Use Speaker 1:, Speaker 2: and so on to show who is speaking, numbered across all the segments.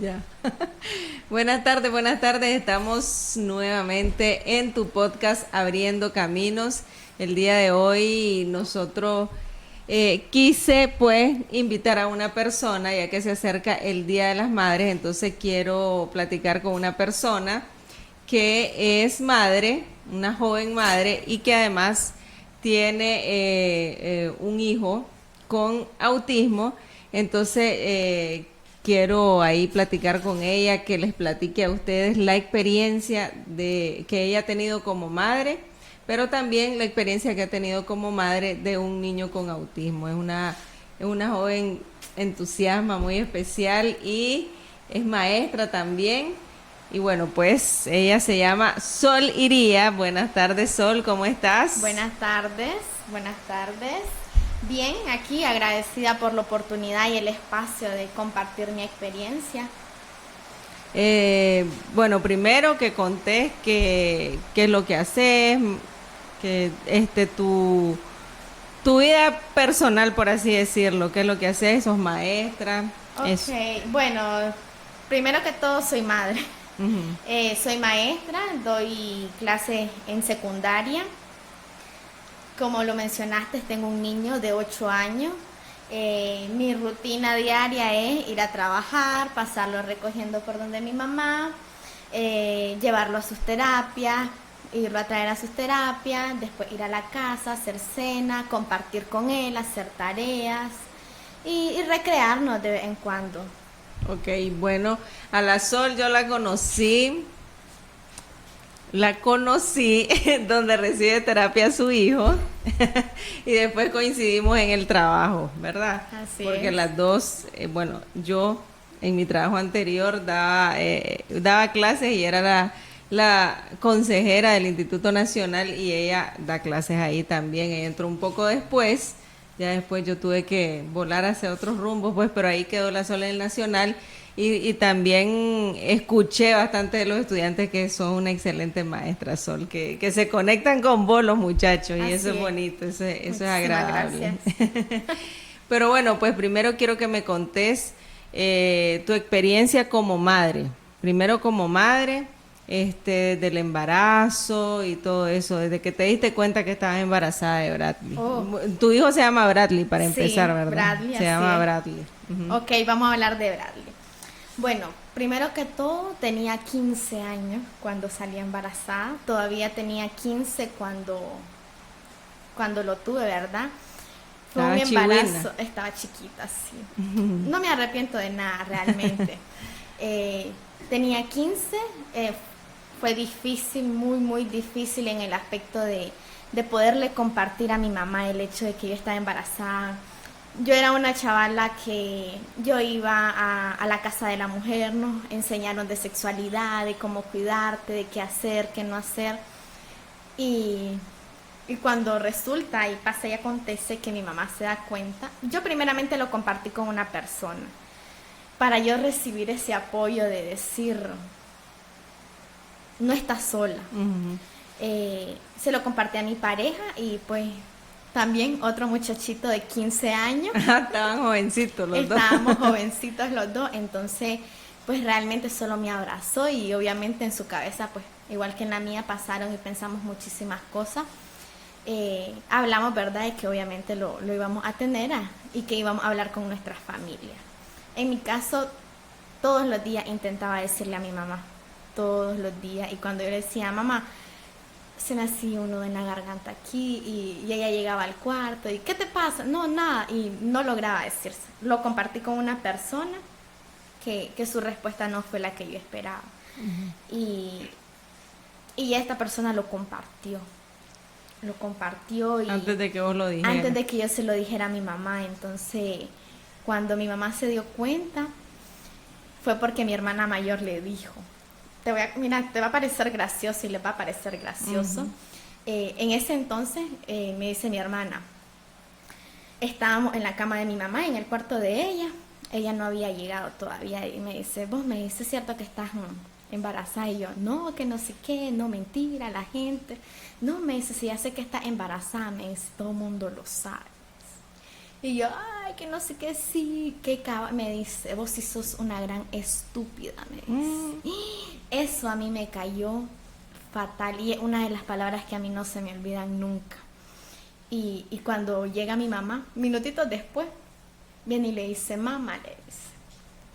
Speaker 1: Ya. Buenas tardes, buenas tardes. Estamos nuevamente en tu podcast Abriendo Caminos. El día de hoy nosotros quise pues invitar a una persona, ya que se acerca el Día de las Madres, entonces quiero platicar con una persona que es madre, una joven madre y que además tiene un hijo con autismo. Entonces quiero ahí platicar con ella, que les platique a ustedes la experiencia de que ella ha tenido como madre, pero también la experiencia que ha tenido como madre de un niño con autismo. Es una joven entusiasma, muy especial, y es maestra también. Y bueno, pues ella se llama Sol Iría. Buenas tardes, Sol, ¿cómo estás?
Speaker 2: Buenas tardes, buenas tardes. Bien, aquí agradecida por la oportunidad y el espacio de compartir mi experiencia.
Speaker 1: Bueno, primero que contés qué es lo que haces, que tu vida personal, por así decirlo, qué es lo que haces, sos maestra, eso.
Speaker 2: Ok, bueno, primero que todo soy madre.
Speaker 1: Ujú.
Speaker 2: Soy maestra, doy clases en secundaria. Como lo mencionaste, tengo un niño de 8 años. Mi rutina diaria es ir a trabajar, pasarlo recogiendo por donde mi mamá, llevarlo a sus terapias, irlo a traer a sus terapias, después ir a la casa, hacer cena, compartir con él, hacer tareas y recrearnos de vez en cuando.
Speaker 1: Ok, bueno, a la Sol yo la conocí donde recibe terapia su hijo y después coincidimos en el trabajo, ¿verdad?
Speaker 2: Así
Speaker 1: Porque
Speaker 2: es.
Speaker 1: las dos, bueno, yo en mi trabajo anterior daba clases y era la consejera del Instituto Nacional, y ella da clases ahí también. Ella entró un poco después, ya después yo tuve que volar hacia otros rumbos, pues, pero ahí quedó la sola en el Nacional. Y también escuché bastante de los estudiantes que son una excelente maestra, Sol, que se conectan con vos los muchachos, y eso
Speaker 2: Así
Speaker 1: es
Speaker 2: es.
Speaker 1: bonito, eso es
Speaker 2: Muchísimas
Speaker 1: agradable.
Speaker 2: gracias.
Speaker 1: Pero bueno, pues primero quiero que me contés tu experiencia como madre. Primero como madre, del embarazo y todo eso, desde que te diste cuenta que estabas embarazada de Bradley.
Speaker 2: Oh,
Speaker 1: Tu hijo se llama Bradley para empezar,
Speaker 2: sí,
Speaker 1: ¿verdad?
Speaker 2: Bradley,
Speaker 1: Se
Speaker 2: así
Speaker 1: llama
Speaker 2: es.
Speaker 1: Bradley. Ujú.
Speaker 2: Ok, vamos a hablar de Bradley. Bueno, primero que todo tenía 15 años cuando salí embarazada. Todavía tenía 15 cuando lo tuve, ¿verdad? Fue un
Speaker 1: Estaba chihuina.
Speaker 2: embarazo, estaba chiquita, sí. No me arrepiento de nada realmente. Eh, Tenía 15, fue difícil, muy, muy difícil en el aspecto de poderle compartir a mi mamá el hecho de que yo estaba embarazada. Yo era una chavala que yo iba a la casa de la mujer, nos enseñaron de sexualidad, de cómo cuidarte, de qué hacer, qué no hacer. Y, y cuando resulta y pasa y acontece que mi mamá se da cuenta, yo primeramente lo compartí con una persona para yo recibir ese apoyo de decir, no estás sola.
Speaker 1: Ujú.
Speaker 2: Se lo compartí a mi pareja y pues también otro muchachito de 15 años.
Speaker 1: Estaban jovencitos los dos.
Speaker 2: Estábamos jovencitos los dos, entonces pues realmente solo me abrazó y obviamente en su cabeza pues igual que en la mía pasaron y pensamos muchísimas cosas. Hablamos, ¿verdad?, de que obviamente lo íbamos a tener y que íbamos a hablar con nuestra familia. En mi caso, todos los días intentaba decirle a mi mamá, todos los días, y cuando yo le decía, mamá, se me hacía un nudo en la garganta aquí y ella llegaba al cuarto y ¿qué te pasa? No, nada, y no lograba decirse. Lo compartí con una persona que su respuesta no fue la que yo esperaba. Y, y esta persona lo compartió y
Speaker 1: Antes de que vos lo
Speaker 2: antes
Speaker 1: dijeras.
Speaker 2: de que yo se lo dijera a mi mamá. Entonces, cuando mi mamá se dio cuenta, fue porque mi hermana mayor le dijo, mira, te va a parecer gracioso y le va a parecer gracioso.
Speaker 1: Ujú.
Speaker 2: En ese entonces, me dice mi hermana, estábamos en la cama de mi mamá, en el cuarto de ella no había llegado todavía y me dice, vos me dices, ¿cierto que estás embarazada? Y yo, no, que no sé qué, no, mentira, la gente, no, me dice, si ya sé que estás embarazada, me dice, todo el mundo lo sabe. Y yo, ay, que no sé qué, sí, me dice, vos sí sos una gran estúpida, me dice. Eso a mí me cayó fatal y es una de las palabras que a mí no se me olvidan nunca. Y cuando llega mi mamá, minutitos después, viene y le dice, mamá, le dice,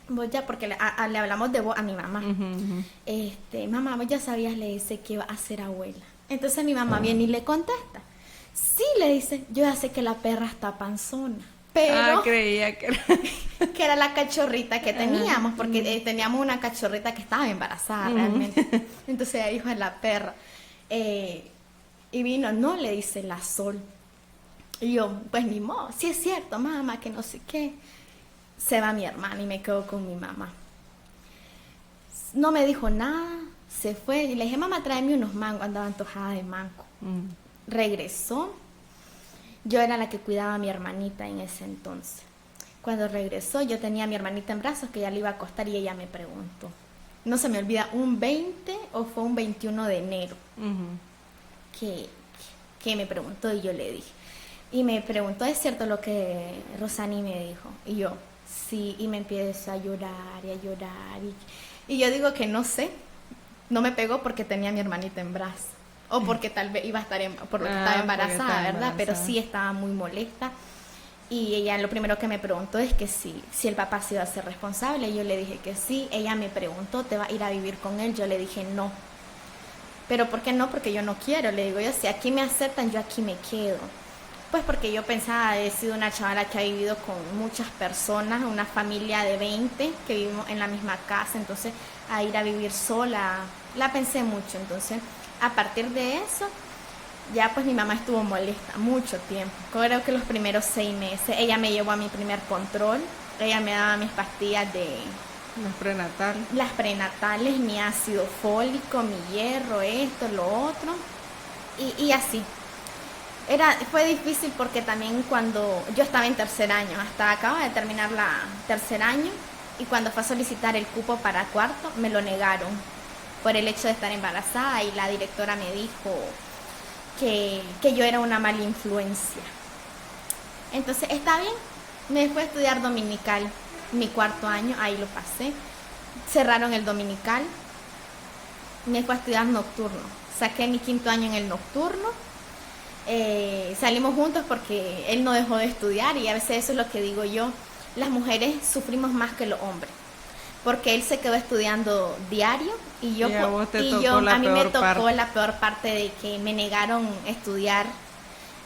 Speaker 2: vos ya, porque le hablamos de vos a mi mamá. Mamá, vos ya sabías, le dice, que iba a ser abuela. Entonces mi mamá viene y le contesta, sí, le dice, yo ya sé que la perra está panzona. Pero
Speaker 1: creía que era...
Speaker 2: que era la cachorrita que teníamos, porque teníamos una cachorrita que estaba embarazada realmente. Entonces ella dijo, es la perra. Y vino, no, le dice, la Sol. Y yo, pues ni modo, sí es cierto, mamá, que no sé qué. Se va mi hermana y me quedo con mi mamá. No me dijo nada, se fue. Y le dije, mamá, tráeme unos mangos, andaba antojada de mango. Regresó. Yo era la que cuidaba a mi hermanita en ese entonces. Cuando regresó, yo tenía a mi hermanita en brazos, que ya le iba a acostar, y ella me preguntó. No se me olvida, un 20 o fue un 21 de enero. Que me preguntó y yo le dije. Y me preguntó, ¿es cierto lo que Rosani me dijo? Y yo, sí, y me empieza a llorar y a llorar. Y yo digo que no sé, no me pegó porque tenía a mi hermanita en brazos. O porque tal vez iba a estar por lo que estaba embarazada, ¿verdad? Pero sí estaba muy molesta. Y ella lo primero que me preguntó es que si el papá se iba a ser responsable. Y yo le dije que sí. Ella me preguntó, ¿te va a ir a vivir con él? Yo le dije no. ¿Pero por qué no? Porque yo no quiero. Le digo yo, si aquí me aceptan, yo aquí me quedo. Pues porque yo pensaba, he sido una chavala que ha vivido con muchas personas, una familia de 20 que vivimos en la misma casa. Entonces, a ir a vivir sola, la pensé mucho. Entonces, a partir de eso, ya pues mi mamá estuvo molesta mucho tiempo. Creo que los primeros 6 meses. Ella me llevó a mi primer control. Ella me daba mis pastillas de... Las prenatales, mi ácido fólico, mi hierro, esto, lo otro. Y así. Fue difícil porque también cuando yo estaba en tercer año, hasta acaba de terminar la tercer año, y cuando fue a solicitar el cupo para cuarto, me lo negaron por el hecho de estar embarazada, y la directora me dijo que yo era una mala influencia. Entonces, está bien, me fui a estudiar dominical, mi cuarto año, ahí lo pasé. Cerraron el dominical, me fui a estudiar nocturno, saqué mi quinto año en el nocturno. Salimos juntos porque él no dejó de estudiar, y a veces eso es lo que digo yo, las mujeres sufrimos más que los hombres, porque él se quedó estudiando diario y a mí me tocó la peor parte de que me negaron estudiar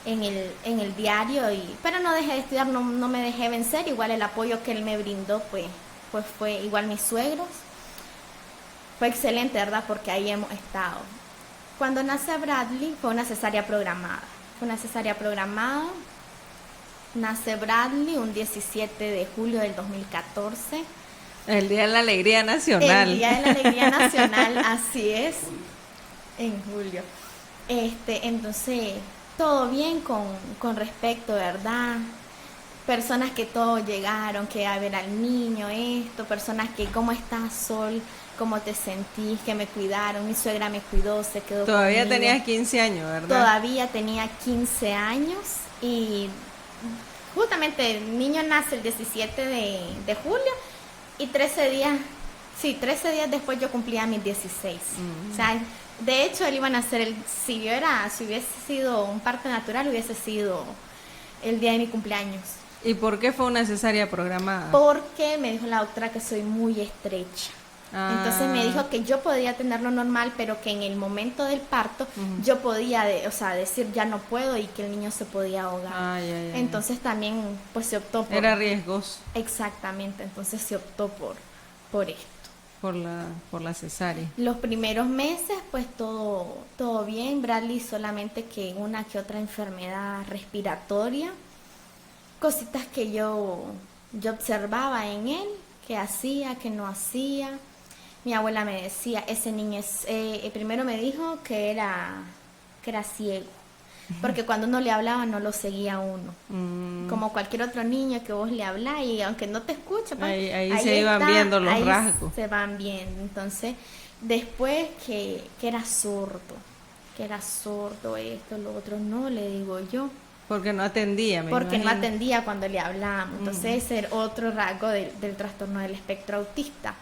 Speaker 2: en el diario, pero no dejé de estudiar, no me dejé vencer. Igual el apoyo que él me brindó pues fue igual mis suegros, fue excelente, ¿verdad? Porque ahí hemos estado. Cuando nace Bradley fue una cesárea programada. Nace Bradley un 17 de julio del 2014.
Speaker 1: El Día de la Alegría Nacional.
Speaker 2: El Día de la Alegría Nacional, así es, en julio. Entonces, todo bien con respecto, ¿verdad? Personas que todos llegaron, que a ver al niño, personas que, ¿cómo estás, Sol? ¿Cómo te sentís? Que me cuidaron, mi suegra me cuidó, se quedó conmigo.
Speaker 1: Todavía tenías 15 años, ¿verdad?
Speaker 2: Todavía tenía 15 años, y justamente el niño nace el 17 de julio, y 13 días después yo cumplía mis 16. O sea, de hecho él iba a nacer, si hubiese sido un parto natural, hubiese sido el día de mi cumpleaños.
Speaker 1: ¿Y por qué fue una cesárea programada?
Speaker 2: Porque me dijo la doctora que soy muy estrecha. Entonces me dijo que yo podía tenerlo normal, pero que en el momento del parto yo podía, decir ya no puedo, y que el niño se podía ahogar. Entonces también pues se optó por...
Speaker 1: Era riesgoso.
Speaker 2: Exactamente, entonces se optó por esto.
Speaker 1: Por la cesárea.
Speaker 2: Los primeros meses pues todo bien. Bradley solamente que una que otra enfermedad respiratoria, cositas que yo observaba en él, que hacía, que no hacía. Mi abuela me decía, ese niño primero me dijo que era ciego, porque cuando uno le hablaba no lo seguía uno, como cualquier otro niño que vos le hablás, y aunque no te escucha, pues,
Speaker 1: ahí se iban viendo los rasgos.
Speaker 2: Se van viendo. Entonces, después que era sordo, esto, lo otro, no, le digo yo.
Speaker 1: Porque no atendía, me
Speaker 2: porque
Speaker 1: imagino.
Speaker 2: no atendía cuando le hablábamos. Entonces ese era otro rasgo del trastorno del espectro autista.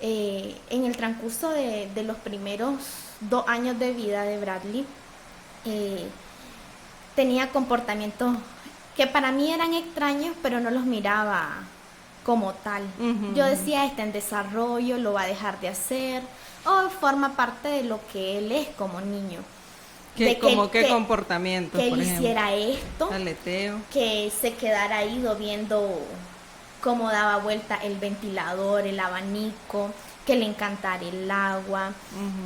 Speaker 2: En el transcurso de los primeros 2 años de vida de Bradley, tenía comportamientos que para mí eran extraños, pero no los miraba como tal. Yo decía, está en desarrollo, lo va a dejar de hacer, o forma parte de lo que él es como niño.
Speaker 1: ¿Qué comportamientos,
Speaker 2: que
Speaker 1: por
Speaker 2: él
Speaker 1: ejemplo?
Speaker 2: hiciera esto,
Speaker 1: Aleteo.
Speaker 2: que se quedara ido viendo cómo daba vuelta el ventilador, el abanico, que le encantara el agua,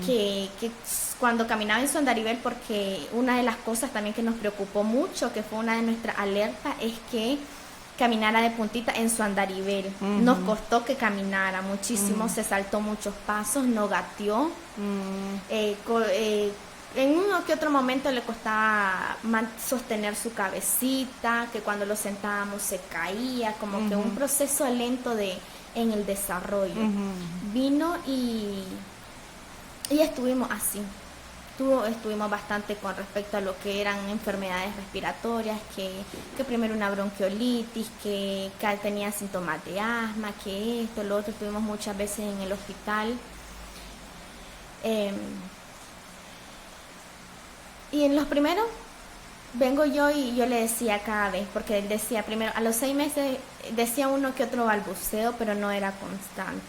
Speaker 2: que cuando caminaba en su andarivel, porque una de las cosas también que nos preocupó mucho, que fue una de nuestras alertas, es que caminara de puntita en su andarivel. Nos costó que caminara muchísimo, se saltó muchos pasos, no gateó. En uno que otro momento le costaba sostener su cabecita, que cuando lo sentábamos se caía, como que un proceso lento en el desarrollo. Vino y estuvimos así. Estuvimos bastante con respecto a lo que eran enfermedades respiratorias, que primero una bronquiolitis, que tenía síntomas de asma, que esto, lo otro. Estuvimos muchas veces en el hospital. Y en los primeros vengo yo y yo le decía cada vez, porque él decía primero, a los 6 meses decía uno que otro balbuceo, pero no era constante.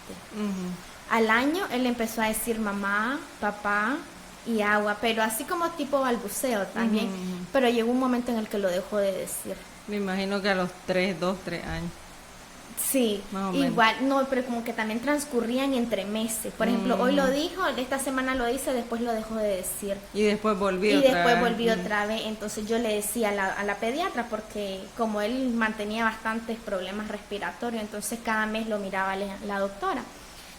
Speaker 2: Al año él empezó a decir mamá, papá y agua, pero así como tipo balbuceo también, pero llegó un momento en el que lo dejó de decir.
Speaker 1: Me imagino que a los 2, 3 años.
Speaker 2: Sí, igual, no, pero como que también transcurrían entre meses. Por ejemplo, hoy lo dijo, esta semana lo dice, después lo dejó de decir.
Speaker 1: Y después volvió
Speaker 2: otra vez. Entonces yo le decía a la pediatra, porque como él mantenía bastantes problemas respiratorios, entonces cada mes lo miraba la doctora.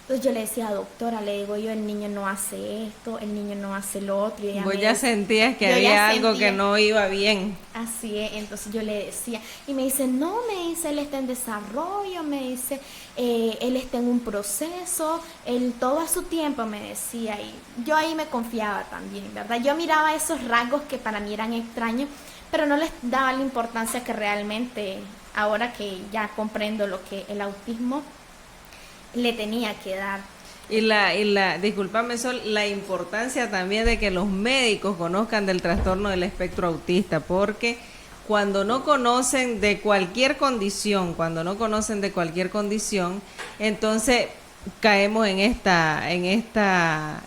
Speaker 2: Entonces yo le decía, doctora, le digo yo, el niño no hace esto, el niño no hace lo otro. Y
Speaker 1: vos ya sentías que había algo que no iba bien.
Speaker 2: Así es, entonces yo le decía, y me dice, no, me dice, él está en desarrollo, me dice, él está en un proceso, él todo a su tiempo, me decía, y yo ahí me confiaba también, ¿verdad? Yo miraba esos rasgos que para mí eran extraños, pero no les daba la importancia que realmente, ahora que ya comprendo lo que el autismo le tenía que dar.
Speaker 1: Discúlpame Sol, la importancia también de que los médicos conozcan del trastorno del espectro autista, porque cuando no conocen de cualquier condición, entonces caemos en esta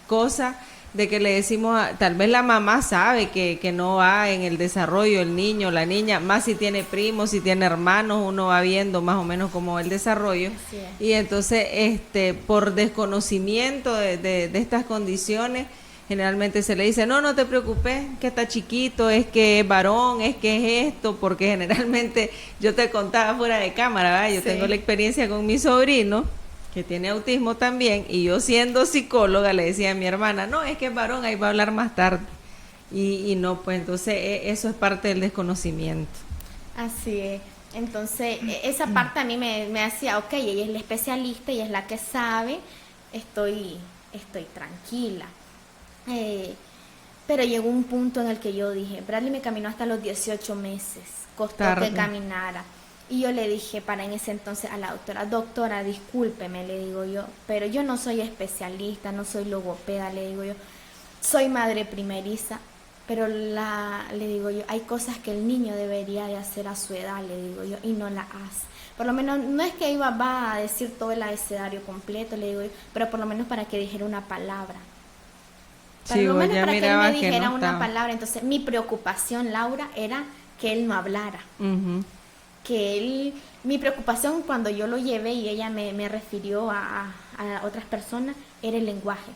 Speaker 1: cosa de que le decimos, tal vez la mamá sabe que no va en el desarrollo el niño, la niña, más si tiene primos, si tiene hermanos, uno va viendo más o menos como el desarrollo. Y entonces por desconocimiento de estas condiciones, generalmente se le dice, no te preocupes, que está chiquito, es que es varón, es que es esto, porque generalmente yo te contaba fuera de cámara, ¿verdad? Yo tengo la experiencia con mi sobrino, que tiene autismo también, y yo siendo psicóloga le decía a mi hermana, no, es que es varón, ahí va a hablar más tarde. Y no, pues entonces eso es parte del desconocimiento.
Speaker 2: Así es. Entonces, esa parte a mí me hacía, ok, ella es la especialista, ella es la que sabe, estoy tranquila. Pero llegó un punto en el que yo dije, Bradley me caminó hasta los 18 meses, costó que caminara. Y yo le dije en ese entonces a la doctora, discúlpeme, le digo yo, pero yo no soy especialista, no soy logopeda, le digo yo, soy madre primeriza, pero le digo yo, hay cosas que el niño debería de hacer a su edad, le digo yo, y no la hace. Por lo menos, no es que va a decir todo el abecedario completo, le digo yo, pero por lo menos para que dijera una palabra. Por lo menos para que él me dijera una palabra. Entonces, mi preocupación, Laura, era que él no hablara. Mi preocupación cuando yo lo llevé y ella me refirió a otras personas era el lenguaje.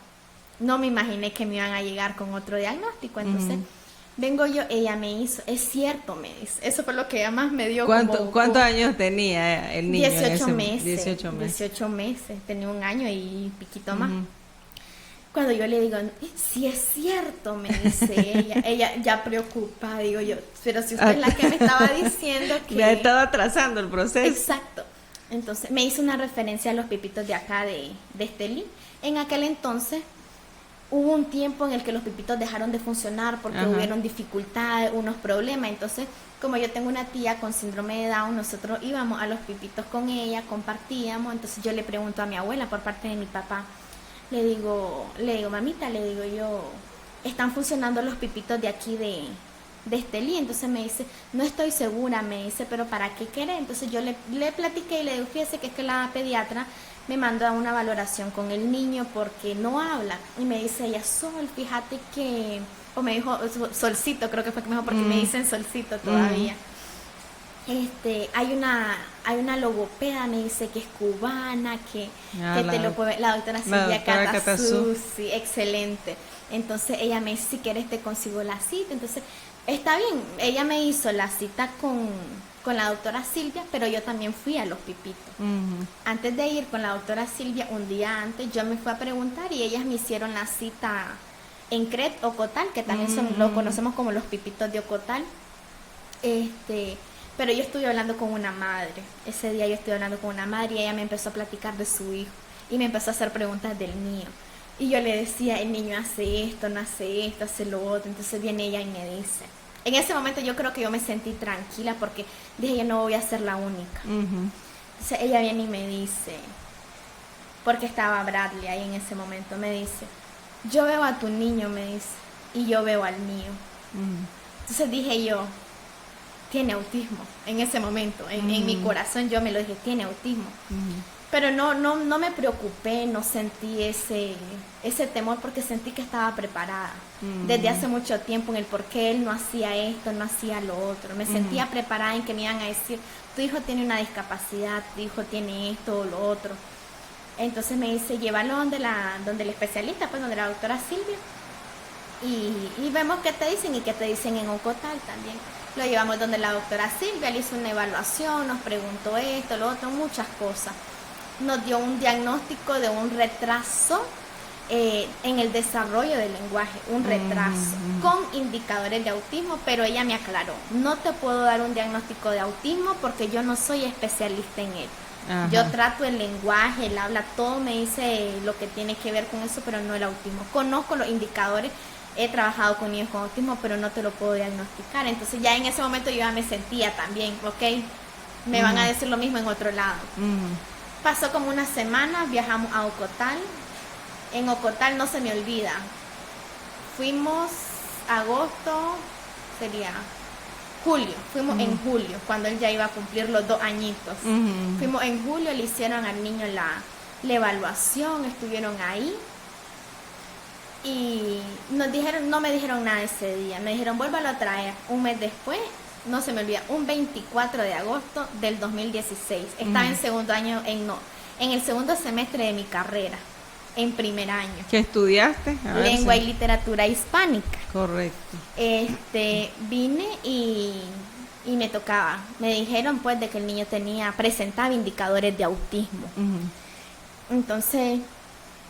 Speaker 2: No me imaginé que me iban a llegar con otro diagnóstico. Entonces, vengo yo, ella me hizo, es cierto, me dice. Eso fue lo que además me dio.
Speaker 1: ¿Cuántos años tenía el niño?
Speaker 2: 18 meses. 18 meses, tenía 1 año y piquito más. Cuando yo le digo, sí es cierto, me dice ella ya preocupada, digo yo, pero si usted es la que me estaba diciendo que...
Speaker 1: Me ha estado atrasando el proceso.
Speaker 2: Exacto. Entonces me hizo una referencia a los pipitos de acá de Estelí. En aquel entonces hubo un tiempo en el que los pipitos dejaron de funcionar porque
Speaker 1: Ajá.
Speaker 2: hubieron dificultades, unos problemas. Entonces, como yo tengo una tía con síndrome de Down, nosotros íbamos a los pipitos con ella, compartíamos. Entonces yo le pregunto a mi abuela por parte de mi papá, le digo, mamita, le digo yo, ¿están funcionando los pipitos de aquí de Estelí? Entonces me dice, no estoy segura, me dice, pero ¿para qué querés? Entonces yo le platiqué y le digo, fíjese que es que la pediatra me mandó a una valoración con el niño porque no habla. Y me dice ella, Sol, fíjate que, o me dijo, Solcito, creo que fue que me dijo, porque me dicen Solcito todavía. Hay una logopeda, me dice, que es cubana, que te lo puede, la doctora Silvia Catasú, sí, excelente. Entonces ella me dice, si quieres te consigo la cita. Entonces, está bien, ella me hizo la cita con la doctora Silvia, pero yo también fui a los pipitos. Antes de ir con la doctora Silvia, un día antes, yo me fui a preguntar y ellas me hicieron la cita en CRET Ocotal, que también lo conocemos como los pipitos de Ocotal. Pero yo estuve hablando con una madre. Ese día yo estuve hablando con una madre y ella me empezó a platicar de su hijo y me empezó a hacer preguntas del mío. Y yo le decía, el niño hace esto, no hace esto, hace lo otro. Entonces viene ella y me dice. En ese momento yo creo que yo me sentí tranquila porque dije, yo no voy a ser la única. Entonces ella viene y me dice, porque estaba Bradley ahí en ese momento, me dice, yo veo a tu niño, me dice, y yo veo al mío. Entonces dije yo, tiene autismo en ese momento, en mi corazón yo me lo dije, tiene autismo. Pero no me preocupé, no sentí ese temor porque sentí que estaba preparada desde hace mucho tiempo en el por qué él no hacía esto, no hacía lo otro. Me sentía preparada en que me iban a decir, tu hijo tiene una discapacidad, tu hijo tiene esto o lo otro. Entonces me dice, llévalo donde el especialista, pues donde la doctora Silvia, y vemos qué te dicen y qué te dicen en Ocotal también. Lo llevamos donde la doctora Silvia, le hizo una evaluación, nos preguntó esto, lo otro, muchas cosas. Nos dio un diagnóstico de un retraso en el desarrollo del lenguaje, un retraso con indicadores de autismo, pero ella me aclaró, no te puedo dar un diagnóstico de autismo porque yo no soy especialista en él. Ajá. Yo trato el lenguaje, el habla, todo me dice lo que tiene que ver con eso, pero no el autismo. Conozco los indicadores, he trabajado con niños con autismo, pero no te lo puedo diagnosticar. Entonces ya en ese momento yo ya me sentía también, ok, me van a decir lo mismo en otro lado. Pasó como una semana, viajamos a Ocotal. En Ocotal no se me olvida. Fuimos agosto, sería julio. Fuimos en julio, cuando él ya iba a cumplir los 2 añitos. Fuimos en julio, le hicieron al niño la evaluación, estuvieron ahí. Y nos dijeron, no me dijeron nada ese día. Me dijeron, vuélvalo a traer. Un mes después, no se me olvida, un 24 de agosto del 2016. Estaba en segundo año, en el segundo semestre de mi carrera, en primer año.
Speaker 1: ¿Qué estudiaste?
Speaker 2: Lengua y literatura hispánica.
Speaker 1: Correcto.
Speaker 2: Vine y me tocaba. Me dijeron pues de que el niño presentaba indicadores de autismo. Entonces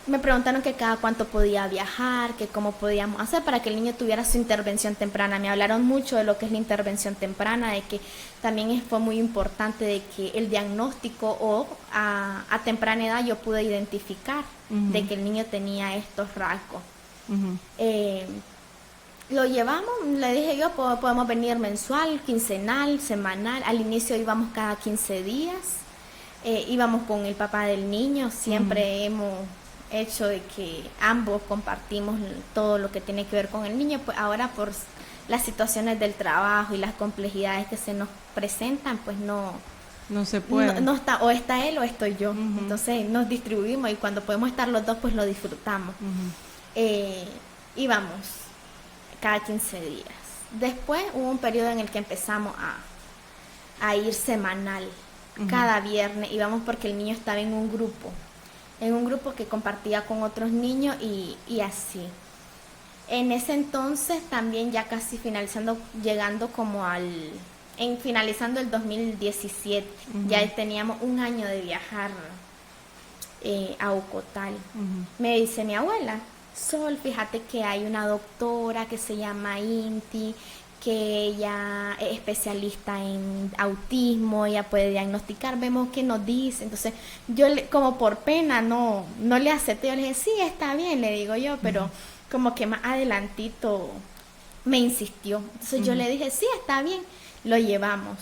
Speaker 2: me preguntaron que cada cuánto podía viajar, que cómo podíamos hacer para que el niño tuviera su intervención temprana. Me hablaron mucho de lo que es la intervención temprana, de que también fue muy importante de que el diagnóstico o a temprana edad yo pude identificar de que el niño tenía estos rasgos. Lo llevamos, le dije yo, podemos venir mensual, quincenal, semanal. Al inicio íbamos cada 15 días, íbamos con el papá del niño, siempre hemos hecho de que ambos compartimos todo lo que tiene que ver con el niño. Pues ahora por las situaciones del trabajo y las complejidades que se nos presentan, pues no se puede. No está, o está él o estoy yo. Entonces nos distribuimos y cuando podemos estar los dos, pues lo disfrutamos. Íbamos cada 15 días. Después hubo un periodo en el que empezamos a ir semanal. Cada viernes íbamos porque el niño estaba en un grupo que compartía con otros niños y así. En ese entonces también ya casi finalizando, llegando como finalizando el 2017, ya teníamos un año de viajar a Ocotal. Me dice mi abuela, Sol, fíjate que hay una doctora que se llama Inti, que ella es especialista en autismo, ella puede diagnosticar, vemos qué nos dice. Entonces yo como por pena no le acepté, yo le dije, sí, está bien, le digo yo, pero como que más adelantito me insistió. Entonces yo le dije, sí, está bien, lo llevamos.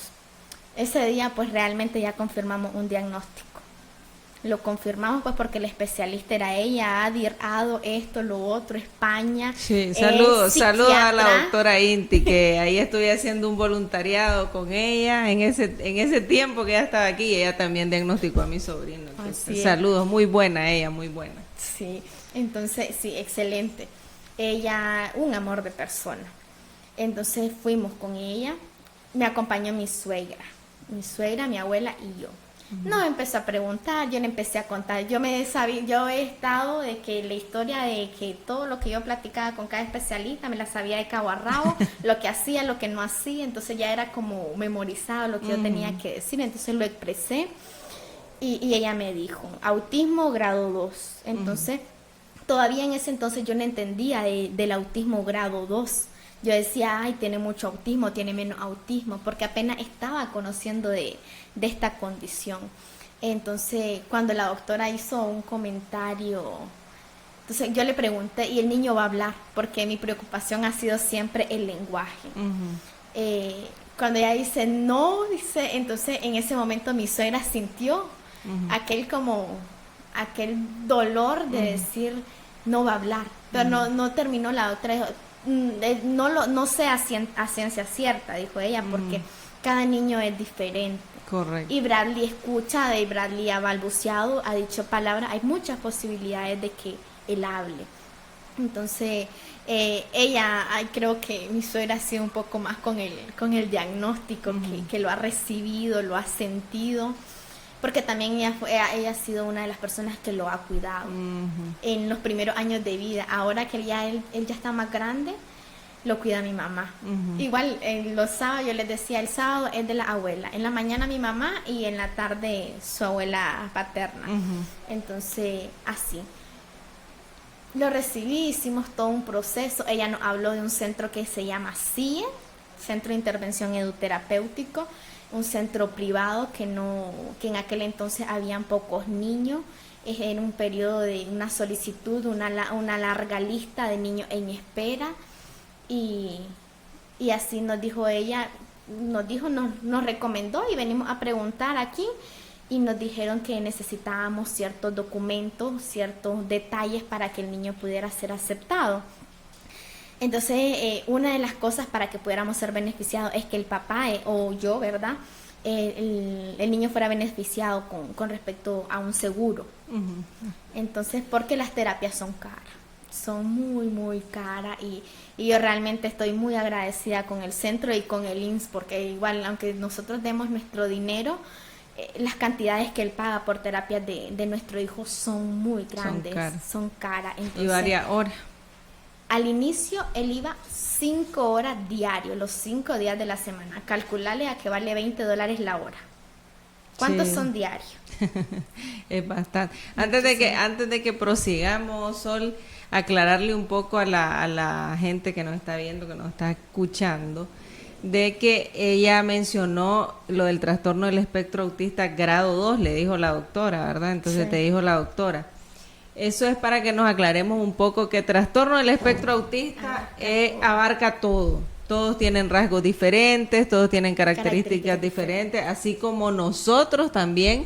Speaker 2: Ese día pues realmente ya confirmamos un diagnóstico. Lo confirmamos pues porque el especialista era ella, ha dado esto, lo otro, España.
Speaker 1: Sí, saludos a la doctora Inti, que ahí estuve haciendo un voluntariado con ella en ese tiempo que ella estaba aquí, y ella también diagnosticó a mi sobrino. Saludos, muy buena ella, muy buena.
Speaker 2: Sí, entonces sí, excelente. Ella, un amor de persona. Entonces fuimos con ella, me acompañó mi suegra, mi abuela y yo. No, empezó a preguntar, yo le empecé a contar, yo he estado de que la historia de que todo lo que yo platicaba con cada especialista me la sabía de cabo a rabo, lo que hacía, lo que no hacía, entonces ya era como memorizado lo que yo tenía que decir, entonces lo expresé y ella me dijo, autismo grado 2, entonces todavía en ese entonces yo no entendía del autismo grado 2. Yo decía, ay, tiene mucho autismo, tiene menos autismo, porque apenas estaba conociendo de esta condición. Entonces, cuando la doctora hizo un comentario, entonces yo le pregunté, ¿y el niño va a hablar? Porque mi preocupación ha sido siempre el lenguaje. Cuando ella dice, no, dice, entonces en ese momento mi suegra sintió aquel dolor de decir, no va a hablar. Pero no terminó la doctora, dijo, no sé a ciencia cierta, dijo ella, porque cada niño es diferente.
Speaker 1: Correcto.
Speaker 2: Y Bradley escucha, y Bradley ha balbuceado, ha dicho palabras, hay muchas posibilidades de que él hable. Entonces, ella, creo que mi suegra ha sido un poco más con el diagnóstico, que lo ha recibido, lo ha sentido, porque también ella ha sido una de las personas que lo ha cuidado en los primeros años de vida. Ahora que él ya está más grande, lo cuida mi mamá. Igual los sábados, yo les decía, el sábado es de la abuela, en la mañana mi mamá y en la tarde su abuela paterna. Entonces, así. Lo recibí, hicimos todo un proceso. Ella nos habló de un centro que se llama CIE, Centro de Intervención Eduterapéutico, un centro privado que en aquel entonces habían pocos niños, en un periodo de una solicitud, una larga lista de niños en espera, y así nos dijo ella, nos recomendó, y venimos a preguntar aquí y nos dijeron que necesitábamos ciertos documentos, ciertos detalles para que el niño pudiera ser aceptado. Entonces, una de las cosas para que pudiéramos ser beneficiados es que el papá o yo, ¿verdad? El niño fuera beneficiado con respecto a un seguro. Entonces, porque las terapias son caras, son muy, muy caras, y yo realmente estoy muy agradecida con el centro y con el INS, porque igual, aunque nosotros demos nuestro dinero, las cantidades que él paga por terapias de nuestro hijo son muy grandes, son caras. Entonces,
Speaker 1: y varias horas.
Speaker 2: Al inicio él iba 5 horas diario, los 5 días de la semana. Calcularle a que vale $20 la hora. ¿Cuántos son diarios?
Speaker 1: Es bastante. Antes de que prosigamos, Sol, aclararle un poco a la gente que nos está viendo, que nos está escuchando, de que ella mencionó lo del trastorno del espectro autista grado 2, le dijo la doctora, ¿verdad? Entonces te dijo la doctora. Eso es para que nos aclaremos un poco que trastorno del espectro autista abarca todo. Todos tienen rasgos diferentes, todos tienen características diferentes, así como nosotros también,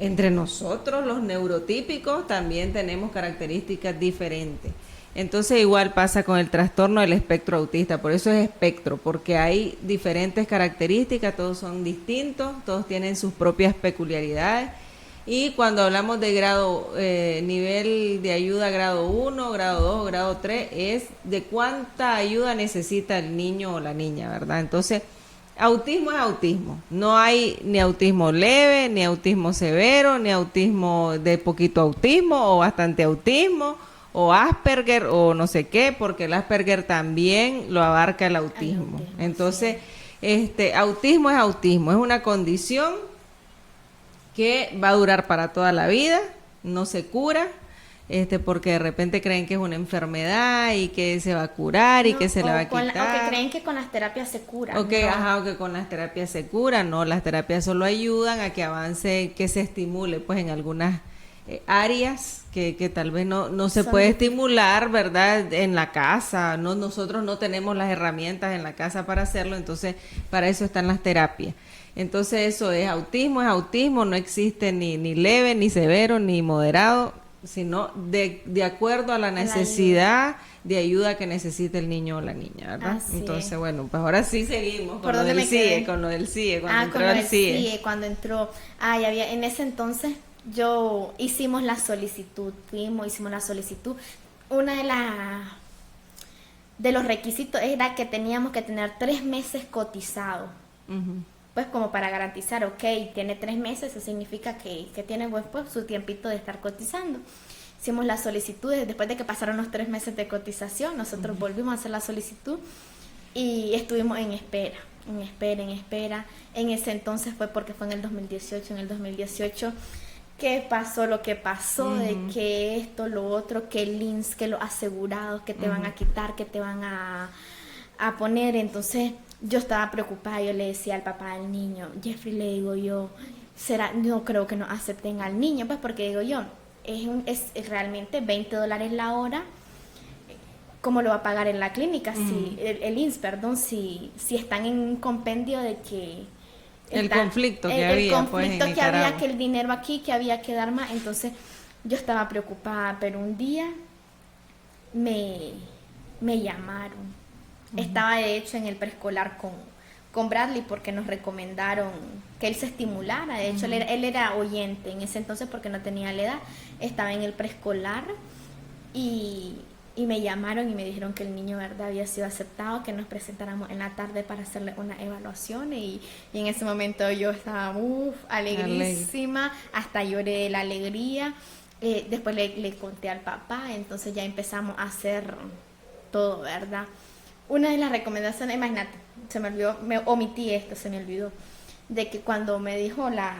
Speaker 1: entre nosotros los neurotípicos también tenemos características diferentes. Entonces igual pasa con el trastorno del espectro autista, por eso es espectro, porque hay diferentes características, todos son distintos, todos tienen sus propias peculiaridades. Y cuando hablamos de grado, nivel de ayuda grado 1, grado 2, grado 3, es de cuánta ayuda necesita el niño o la niña, ¿verdad? Entonces, autismo es autismo. No hay ni autismo leve, ni autismo severo, ni autismo de poquito autismo o bastante autismo, o Asperger o no sé qué, porque el Asperger también lo abarca el autismo. Entonces, autismo es una condición que va a durar para toda la vida, no se cura, porque de repente creen que es una enfermedad y que se va a curar y
Speaker 2: No,
Speaker 1: que se le va a
Speaker 2: o que
Speaker 1: quitar.
Speaker 2: creen que con las terapias se cura.
Speaker 1: O que,
Speaker 2: No.
Speaker 1: ajá, o que con las terapias se cura. No, las terapias solo ayudan a que avance, que se estimule, pues en algunas áreas que tal vez no se
Speaker 2: Son
Speaker 1: puede
Speaker 2: difíciles.
Speaker 1: estimular, ¿verdad? En la casa, no, nosotros no tenemos las herramientas en la casa para hacerlo, entonces para eso están las terapias. Entonces eso es autismo, no existe ni leve, ni severo, ni moderado, sino de acuerdo a la necesidad de ayuda que necesite el niño o la niña, ¿verdad?
Speaker 2: Así
Speaker 1: Entonces,
Speaker 2: es.
Speaker 1: bueno, pues ahora sí seguimos
Speaker 2: ¿Por
Speaker 1: con lo
Speaker 2: dónde
Speaker 1: del
Speaker 2: me quedé?
Speaker 1: CIE, con lo del CIE, cuando
Speaker 2: Con
Speaker 1: entró
Speaker 2: lo
Speaker 1: el
Speaker 2: del
Speaker 1: CIE.
Speaker 2: CIE, cuando entró, en ese entonces hicimos la solicitud, hicimos la solicitud. Una de los requisitos era que teníamos que tener 3 meses cotizados,
Speaker 1: Ujú.
Speaker 2: pues como para garantizar, ok, tiene 3 meses, eso significa que tiene pues su tiempito de estar cotizando. Hicimos la solicitud, después de que pasaron los 3 meses de cotización, nosotros volvimos a hacer la solicitud y estuvimos en espera, en espera, en espera. En ese entonces fue porque fue en el 2018, que pasó lo que pasó, de que esto, lo otro, que el INSS, que los asegurados, que te van a quitar, que te van a poner. Entonces yo estaba preocupada, yo le decía al papá del niño, Jeffrey, le digo yo, no creo que nos acepten al niño, pues porque digo yo, es realmente $20 la hora. ¿Cómo lo va a pagar en la clínica? Si el INSS, perdón, si están en un compendio de que
Speaker 1: El conflicto que había,
Speaker 2: el
Speaker 1: pues, en
Speaker 2: conflicto que había,
Speaker 1: Nicaragua.
Speaker 2: que el dinero aquí, que había que dar más. Entonces yo estaba preocupada, pero un día me llamaron. Estaba de hecho en el preescolar con Bradley porque nos recomendaron que él se estimulara. De hecho, él era oyente en ese entonces porque no tenía la edad. Estaba en el preescolar y me llamaron y me dijeron que el niño, verdad, había sido aceptado, que nos presentáramos en la tarde para hacerle una evaluación y en ese momento yo estaba alegrísima, hasta lloré de la alegría. Después le conté al papá, entonces ya empezamos a hacer todo, ¿verdad? Una de las recomendaciones, imagínate, se me olvidó, me omití esto, se me olvidó, de que cuando me dijo la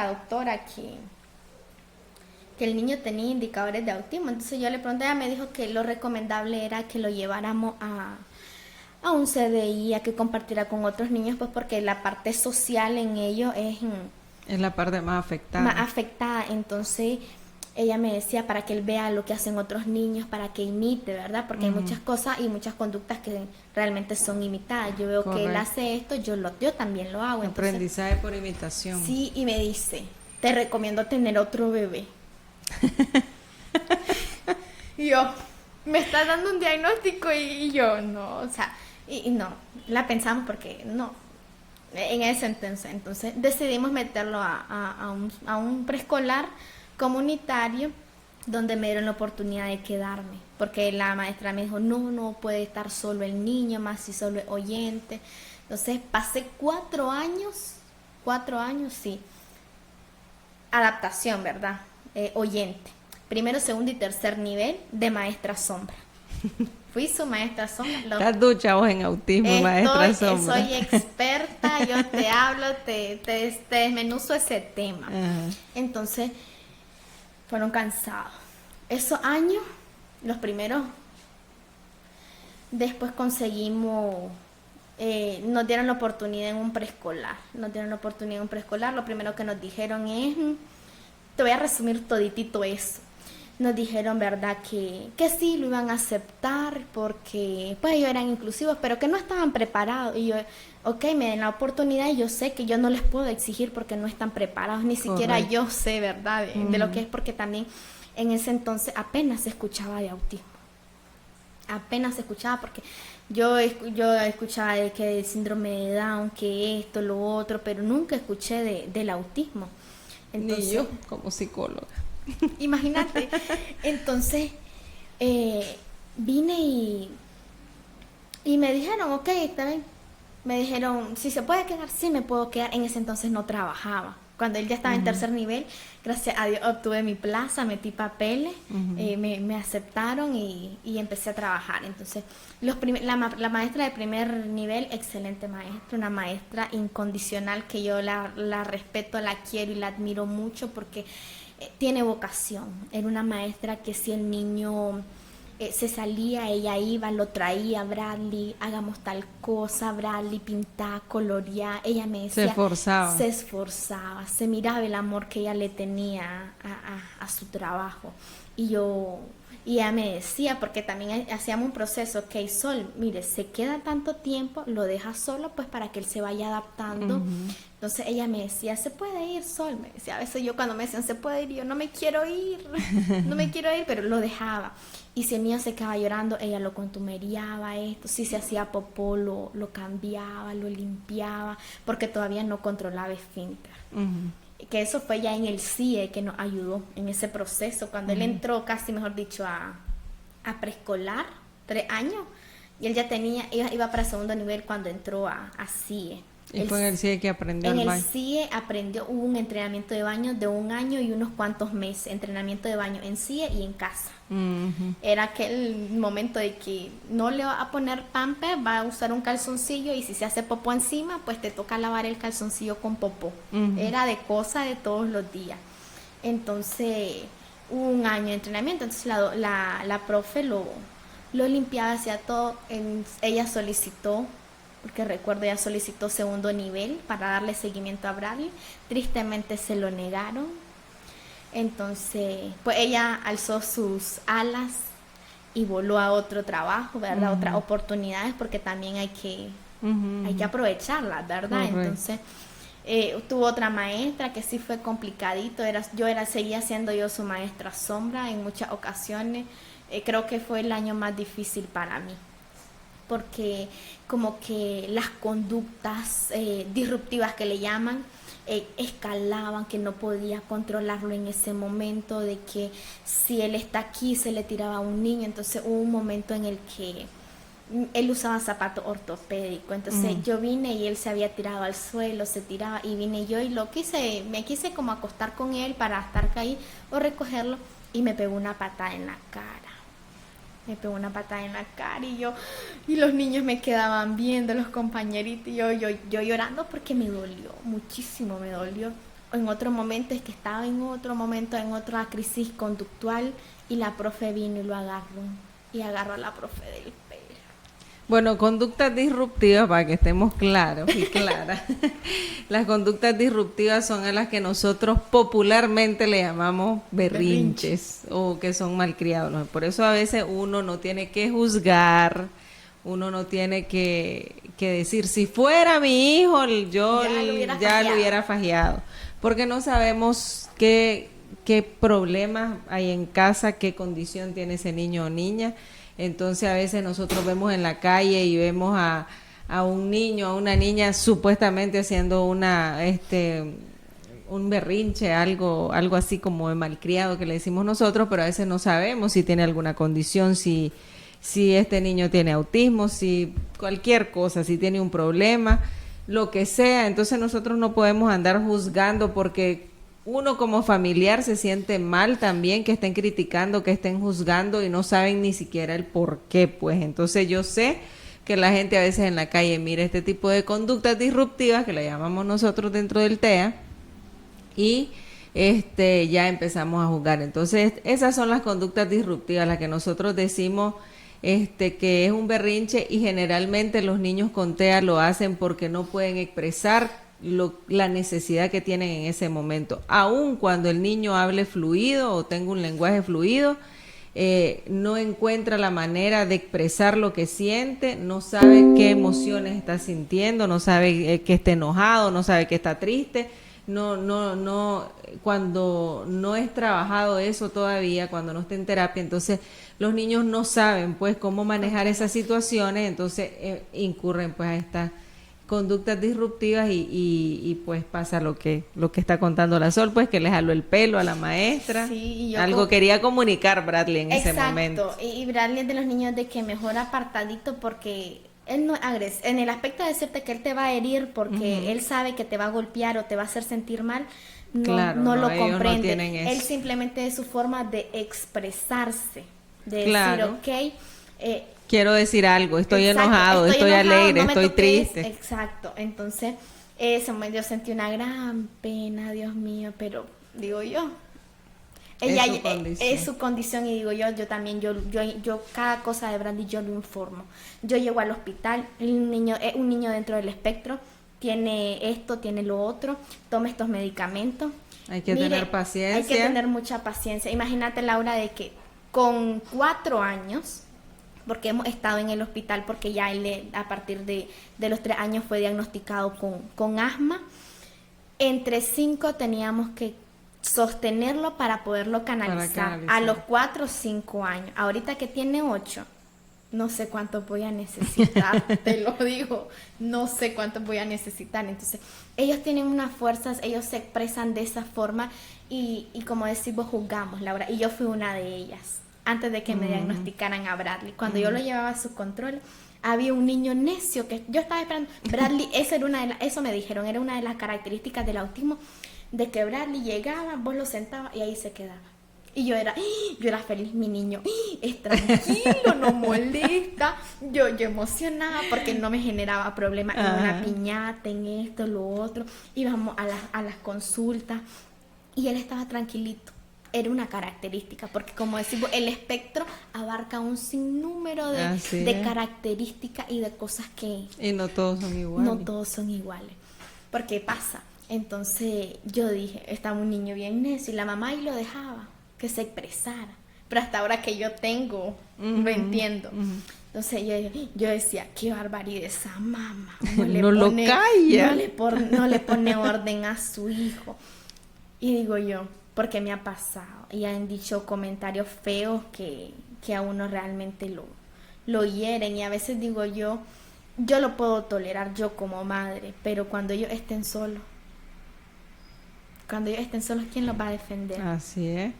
Speaker 2: doctora que el niño tenía indicadores de autismo, entonces yo le pregunté, ella me dijo que lo recomendable era que lo lleváramos a un CDI, a que compartiera con otros niños, pues porque la parte social en ello
Speaker 1: Es la parte más afectada.
Speaker 2: Entonces ella me decía para que él vea lo que hacen otros niños, para que imite, ¿verdad? Porque hay muchas cosas y muchas conductas que realmente son imitadas. Yo veo que él hace esto, yo también lo hago. Entonces,
Speaker 1: aprendizaje por imitación.
Speaker 2: sí, y me dice, te recomiendo tener otro bebé. Y yo, me estás dando un diagnóstico y yo, no, o sea, y no, la pensamos porque no, en ese entonces decidimos meterlo a un preescolar comunitario donde me dieron la oportunidad de quedarme, porque la maestra me dijo, no puede estar solo el niño, más si solo es oyente. Entonces pasé 4 años, sí, adaptación, ¿verdad? Oyente. Primero, segundo y tercer nivel de maestra sombra. Fui su maestra sombra.
Speaker 1: Estás ducha vos en autismo, maestra sombra.
Speaker 2: Soy experta, yo te hablo, te desmenuzo ese tema. Entonces, fueron cansados. Esos años, los primeros, después conseguimos, nos dieron la oportunidad en un preescolar. Lo primero que nos dijeron es, te voy a resumir toditito eso. Nos dijeron, ¿verdad? Que sí lo iban a aceptar porque pues ellos eran inclusivos, pero que no estaban preparados. Y yo, ok, me den la oportunidad y yo sé que yo no les puedo exigir porque no están preparados, ni siquiera yo sé, ¿verdad? De lo que es, porque también en ese entonces apenas se escuchaba de autismo. Apenas se escuchaba porque yo escuchaba de que el síndrome de Down, que esto, lo otro, pero nunca escuché del autismo. Entonces,
Speaker 1: ni yo como psicóloga.
Speaker 2: Imagínate. Entonces vine y me dijeron, ok, está bien. Me dijeron, si se puede quedar, sí me puedo quedar. En ese entonces no trabajaba. cuando él ya estaba en tercer nivel, gracias a Dios obtuve mi plaza, metí papeles, me aceptaron y empecé a trabajar. Entonces, la maestra de primer nivel, excelente maestra, una maestra incondicional que yo la respeto, la quiero y la admiro mucho porque tiene vocación. Era una maestra que si el niño se salía, ella iba, lo traía, Bradley, hagamos tal cosa, Bradley, pintá, coloreá, ella me decía, se esforzaba, se miraba el amor que ella le tenía a su trabajo, y ella me decía, porque también hacíamos un proceso, ok, Sol, mire, se queda tanto tiempo, lo deja solo, pues para que él se vaya adaptando. Entonces ella me decía, ¿se puede ir, Sol? Me decía, a veces yo cuando me decían, ¿se puede ir? Yo no me quiero ir, pero lo dejaba. Y si el niño se quedaba llorando, ella lo contumeriaba, esto, si se hacía popó, lo cambiaba, lo limpiaba, porque todavía no controlaba esfínter. Que eso fue ya en el CIE que nos ayudó en ese proceso, cuando él entró casi, mejor dicho, a preescolar, 3 años, y él ya iba para segundo nivel cuando entró a CIE.
Speaker 1: Y fue en el CIE que aprendió el baño.
Speaker 2: En el CIE hubo un entrenamiento de baño de 1 año y unos cuantos meses, entrenamiento de baño en CIE y en casa. Era aquel momento de que no le va a poner pamper, va a usar un calzoncillo y si se hace popó encima, pues te toca lavar el calzoncillo con popó. Era de cosa de todos los días. Entonces, hubo 1 año de entrenamiento, entonces la profe lo limpiaba, hacía todo. Ella solicitó, porque recuerdo, ella solicitó segundo nivel para darle seguimiento a Bradley. Tristemente se lo negaron. Entonces, pues ella alzó sus alas y voló a otro trabajo, ¿verdad? Otras oportunidades, porque también hay que aprovecharlas, ¿verdad? Correcto. Entonces, tuvo otra maestra que sí fue complicadito. Seguía siendo yo su maestra sombra en muchas ocasiones. Creo que fue el año más difícil para mí, porque como que las conductas disruptivas que le llaman escalaban, que no podía controlarlo en ese momento, de que si él está aquí se le tiraba a un niño. Entonces hubo un momento en el que él usaba zapato ortopédico, entonces yo vine y él se había tirado al suelo, se tiraba, y vine yo y me quise como acostar con él para estar ahí o recogerlo, y me pegó una patada en la cara. Y los niños me quedaban viendo, los compañeritos, y yo llorando porque me dolió, muchísimo me dolió. En otro momento, es que estaba en otra crisis conductual, y la profe vino y lo agarró a la profe del pelo.
Speaker 1: Bueno, conductas disruptivas, para que estemos claros y claras. Las conductas disruptivas son a las que nosotros popularmente le llamamos berrinches o que son malcriados. Por eso a veces uno no tiene que juzgar, uno no tiene que decir, si fuera mi hijo, yo ya lo hubiera fajeado. Porque no sabemos qué problemas hay en casa, qué condición tiene ese niño o niña. Entonces a veces nosotros vemos en la calle y vemos a un niño, a una niña supuestamente haciendo un berrinche, algo así como de malcriado que le decimos nosotros, pero a veces no sabemos si tiene alguna condición, si este niño tiene autismo, si cualquier cosa, si tiene un problema, lo que sea. Entonces nosotros no podemos andar juzgando, porque uno como familiar se siente mal también que estén criticando, que estén juzgando y no saben ni siquiera el por qué, pues. Entonces yo sé que la gente a veces en la calle mira este tipo de conductas disruptivas, que la llamamos nosotros dentro del TEA, y ya empezamos a juzgar. Entonces esas son las conductas disruptivas, las que nosotros decimos que es un berrinche, y generalmente los niños con TEA lo hacen porque no pueden expresar la necesidad que tienen en ese momento. Aun cuando el niño hable fluido o tenga un lenguaje fluido, no encuentra la manera de expresar lo que siente, no sabe qué emociones está sintiendo, no sabe que está enojado, no sabe que está triste. No, cuando no es trabajado eso todavía, cuando no está en terapia, entonces los niños no saben pues cómo manejar esas situaciones, entonces incurren pues a estas conductas disruptivas y pues pasa lo que está contando la Sol, pues que le jaló el pelo a la maestra. Sí, algo quería comunicar Bradley en ese momento.
Speaker 2: Y Bradley es de los niños de que mejor apartadito, porque él no agresivo, en el aspecto de decirte que él te va a herir porque él sabe que te va a golpear o te va a hacer sentir mal,
Speaker 1: Claro,
Speaker 2: no lo
Speaker 1: ellos no
Speaker 2: comprende.
Speaker 1: tienen eso.
Speaker 2: Él simplemente es su forma de expresarse, de
Speaker 1: Claro.
Speaker 2: decir,
Speaker 1: Quiero decir algo, estoy
Speaker 2: exacto,
Speaker 1: enojado, estoy alegre,
Speaker 2: no me
Speaker 1: estoy
Speaker 2: toques,
Speaker 1: triste.
Speaker 2: exacto. Entonces, yo sentí una gran pena, Dios mío, pero digo yo, ella
Speaker 1: Es su condición.
Speaker 2: es su condición y digo yo también, yo cada cosa de Brandy yo lo informo. Yo llego al hospital, un niño dentro del espectro, tiene esto, tiene lo otro, toma estos medicamentos.
Speaker 1: Hay que tener paciencia.
Speaker 2: Hay que tener mucha paciencia. Imagínate, Laura, de que con 4 años, porque hemos estado en el hospital, porque ya él a partir de los 3 años fue diagnosticado con asma, entre 5 teníamos que sostenerlo para poderlo canalizar. A los 4 o 5 años. Ahorita que tiene 8, no sé cuánto voy a necesitar, te lo digo, no sé cuánto voy a necesitar. Entonces, ellos tienen unas fuerzas, ellos se expresan de esa forma y como decimos, juzgamos, Laura, y yo fui una de ellas, antes de que me diagnosticaran a Bradley. Cuando yo lo llevaba a su control, había un niño necio que yo estaba esperando. Bradley, eso me dijeron, era una de las características del autismo, de que Bradley llegaba, vos lo sentabas y ahí se quedaba. Y yo era feliz, mi niño, es tranquilo, no molesta. Yo emocionada porque no me generaba problemas en una piñata, en esto, lo otro. Íbamos a las consultas y él estaba tranquilito. Era una característica, porque como decimos, el espectro abarca un sinnúmero de características y de cosas que...
Speaker 1: Y no todos son iguales.
Speaker 2: No todos son iguales. Porque pasa. Entonces yo dije, estaba un niño bien necio y la mamá ahí lo dejaba que se expresara, pero hasta ahora que yo tengo, lo entiendo. Entonces yo decía, qué barbaridad esa mamá,
Speaker 1: Lo calla,
Speaker 2: no le pone orden a su hijo. Y digo yo, porque me ha pasado y han dicho comentarios feos que a uno realmente lo hieren, y a veces digo yo lo puedo tolerar yo como madre, pero cuando ellos estén solos, ¿quién los va a defender?
Speaker 1: Así es.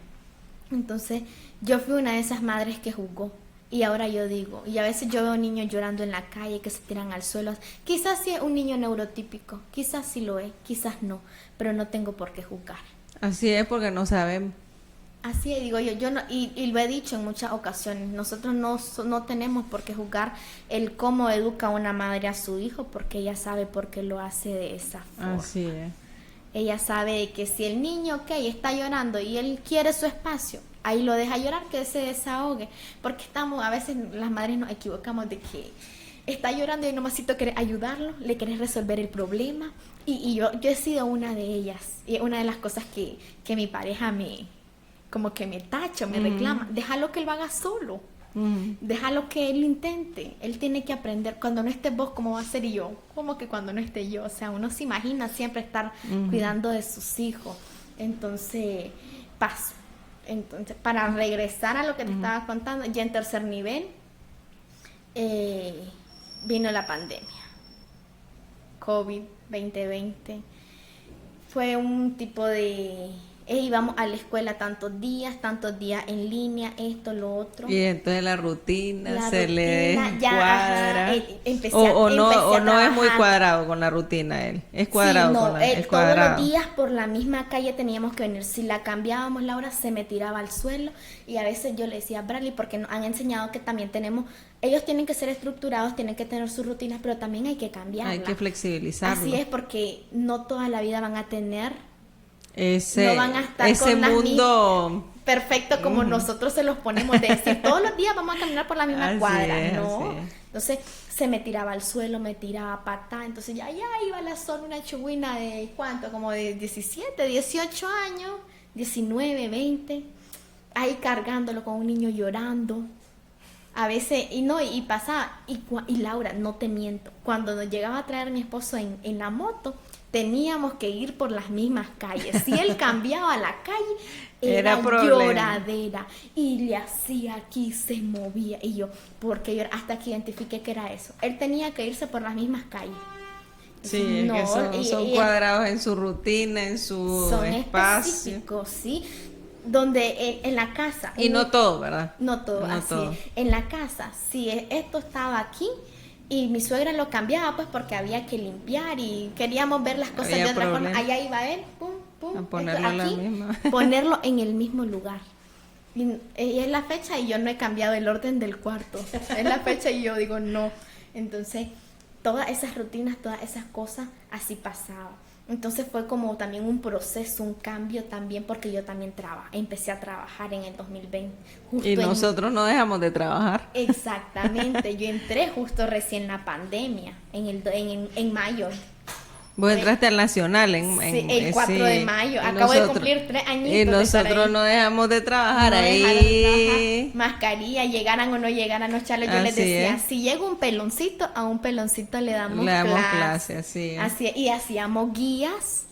Speaker 2: Entonces, yo fui una de esas madres que juzgó. Y ahora yo digo, y a veces yo veo niños llorando en la calle que se tiran al suelo. Quizás sí es un niño neurotípico, quizás sí lo es, quizás no, pero no tengo por qué juzgar.
Speaker 1: Así es, porque no sabemos.
Speaker 2: Así es, digo yo no, y lo he dicho en muchas ocasiones, nosotros no tenemos por qué juzgar el cómo educa una madre a su hijo, porque ella sabe por qué lo hace de esa forma.
Speaker 1: Así es.
Speaker 2: Ella sabe que si el niño, está llorando y él quiere su espacio, ahí lo deja llorar, que se desahogue. Porque a veces las madres nos equivocamos de que está llorando y nomásito querés ayudarlo, le querés resolver el problema. Y yo he sido una de ellas. Y una de las cosas que mi pareja como que me tacha, me reclama, déjalo que él lo haga solo. Déjalo que él intente. Él tiene que aprender. Cuando no estés vos, ¿cómo va a ser yo? ¿Cómo que cuando no esté yo? O sea, uno se imagina siempre estar cuidando de sus hijos. Entonces, paso. Entonces, para regresar a lo que te estaba contando, ya en tercer nivel, vino la pandemia. COVID 2020. Fue un tipo de... íbamos a la escuela tantos días en línea, esto, lo otro.
Speaker 1: Y entonces la rutina
Speaker 2: le
Speaker 1: descuadra.
Speaker 2: O
Speaker 1: no es muy cuadrado con la rutina él. Es cuadrado es cuadrado.
Speaker 2: Todos los días por la misma calle teníamos que venir. Si la cambiábamos, Laura se me tiraba al suelo. Y a veces yo le decía a Bradley, porque nos han enseñado que también ellos tienen que ser estructurados, tienen que tener sus rutinas, pero también hay que cambiarlas.
Speaker 1: Hay que flexibilizarlo.
Speaker 2: Así es, porque no toda la vida van a tener...
Speaker 1: no
Speaker 2: van a estar
Speaker 1: ese
Speaker 2: con
Speaker 1: mundo
Speaker 2: perfecto como nosotros se los ponemos de decir todos los días vamos a caminar por la misma cuadra, ¿no? Entonces se me tiraba al suelo, me tiraba patada, entonces ya iba la zona, una chugüina de ¿cuánto? Como de 17, 18 años, 19, 20, ahí cargándolo con un niño llorando. A veces, y pasaba, y Laura, no te miento, cuando nos llegaba a traer mi esposo en la moto, teníamos que ir por las mismas calles. Si él cambiaba la calle, era lloradera. Y le hacía aquí, se movía. Y yo, porque yo hasta que identifiqué que era eso. Él tenía que irse por las mismas calles.
Speaker 1: Sí, no, es que son cuadrados en su rutina, en su espacio. Son
Speaker 2: específicos, ¿sí? Donde en la casa...
Speaker 1: Y no todo, ¿verdad?
Speaker 2: No todo, así. En la casa, si esto estaba aquí... Y mi suegra lo cambiaba pues porque había que limpiar y queríamos ver las cosas
Speaker 1: Había
Speaker 2: de otra
Speaker 1: problema.
Speaker 2: forma. Allá iba él, pum, pum,
Speaker 1: A ponerlo en la
Speaker 2: aquí,
Speaker 1: misma.
Speaker 2: ponerlo en el mismo lugar. Y es la fecha y yo no he cambiado el orden del cuarto. Es la fecha y yo digo no. Entonces, todas esas rutinas, todas esas cosas, así pasaba. Entonces fue como también un proceso, un cambio también, porque yo también empecé a trabajar en el 2020.
Speaker 1: Y nosotros no dejamos de trabajar.
Speaker 2: Exactamente, yo entré justo recién la pandemia, en mayo.
Speaker 1: Vos entraste al Nacional
Speaker 2: Sí, el 4 de mayo.
Speaker 1: Y
Speaker 2: Acabo de cumplir 3 añitos.
Speaker 1: Y
Speaker 2: de estar
Speaker 1: nosotros
Speaker 2: ahí.
Speaker 1: no dejamos de trabajar
Speaker 2: No
Speaker 1: ahí.
Speaker 2: dejaron de trabajar. Mascarilla, llegaran o no llegaran los charles, yo les
Speaker 1: Así
Speaker 2: decía,
Speaker 1: es.
Speaker 2: si llega un peloncito, a un peloncito le damos
Speaker 1: clase, así es.
Speaker 2: Así es, y hacíamos guías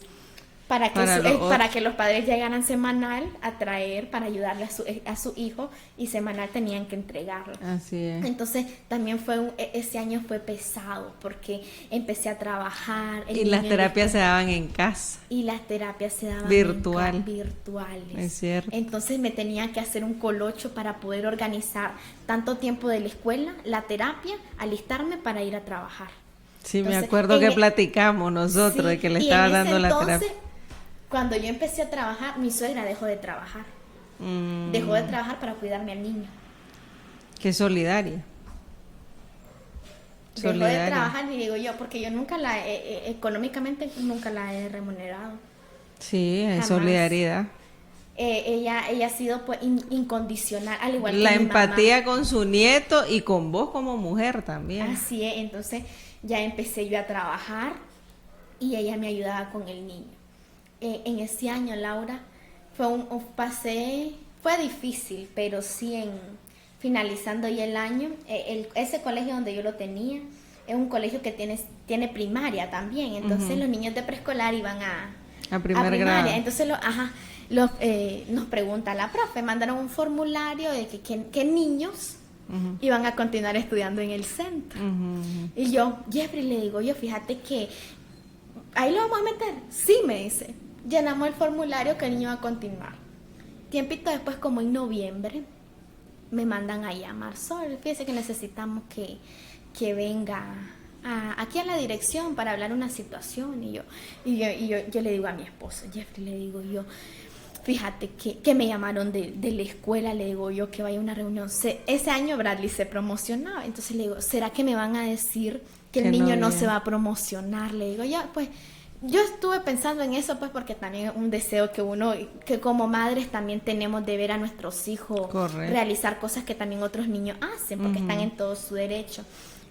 Speaker 2: para que los padres llegaran semanal a traer, para ayudarle a su hijo, y semanal tenían que entregarlo.
Speaker 1: Así es.
Speaker 2: Entonces también ese año fue pesado porque empecé a trabajar.
Speaker 1: Y las terapias se daban en casa.
Speaker 2: Y las terapias se daban virtuales.
Speaker 1: Es cierto.
Speaker 2: Entonces me tenía que hacer un colocho para poder organizar tanto tiempo de la escuela, la terapia, alistarme para ir a trabajar.
Speaker 1: Sí,
Speaker 2: Entonces,
Speaker 1: me acuerdo que platicamos nosotros de que le estaba dando la terapia.
Speaker 2: Cuando yo empecé a trabajar, mi suegra dejó de trabajar. Dejó de trabajar para cuidarme al niño.
Speaker 1: Qué solidaria.
Speaker 2: Dejó de trabajar, y digo yo, porque yo nunca económicamente nunca la he remunerado.
Speaker 1: Sí, es
Speaker 2: Jamás.
Speaker 1: solidaridad.
Speaker 2: Ella ha sido pues incondicional, al igual que
Speaker 1: la
Speaker 2: mi
Speaker 1: empatía
Speaker 2: mamá.
Speaker 1: con su nieto y con vos como mujer también.
Speaker 2: Así es, entonces ya empecé yo a trabajar y ella me ayudaba con el niño. En ese año, Laura, fue difícil, pero sí finalizando ya el año, ese colegio donde yo lo tenía, es un colegio que tiene primaria también, entonces los niños de preescolar iban a
Speaker 1: primer grado.
Speaker 2: Entonces nos pregunta la profe, mandaron un formulario de que niños iban a continuar estudiando en el centro. Y yo, Jeffrey, le digo yo, fíjate que ahí lo vamos a meter. Sí, me dice. Llenamos el formulario que el niño va a continuar. Tiempito después, como en noviembre, me mandan a llamar. Sol, fíjese que necesitamos que venga aquí a la dirección para hablar una situación. Y yo le digo a mi esposo, Jeffrey, le digo yo, fíjate que me llamaron de la escuela, le digo yo que vaya a una reunión. Ese año Bradley se promocionaba, entonces le digo, ¿será que me van a decir que el niño no se va a promocionar? Le digo, ya, pues, yo estuve pensando en eso, pues, porque también es un deseo que como madres también tenemos de ver a nuestros hijos realizar cosas que también otros niños hacen, porque están en todo su derecho.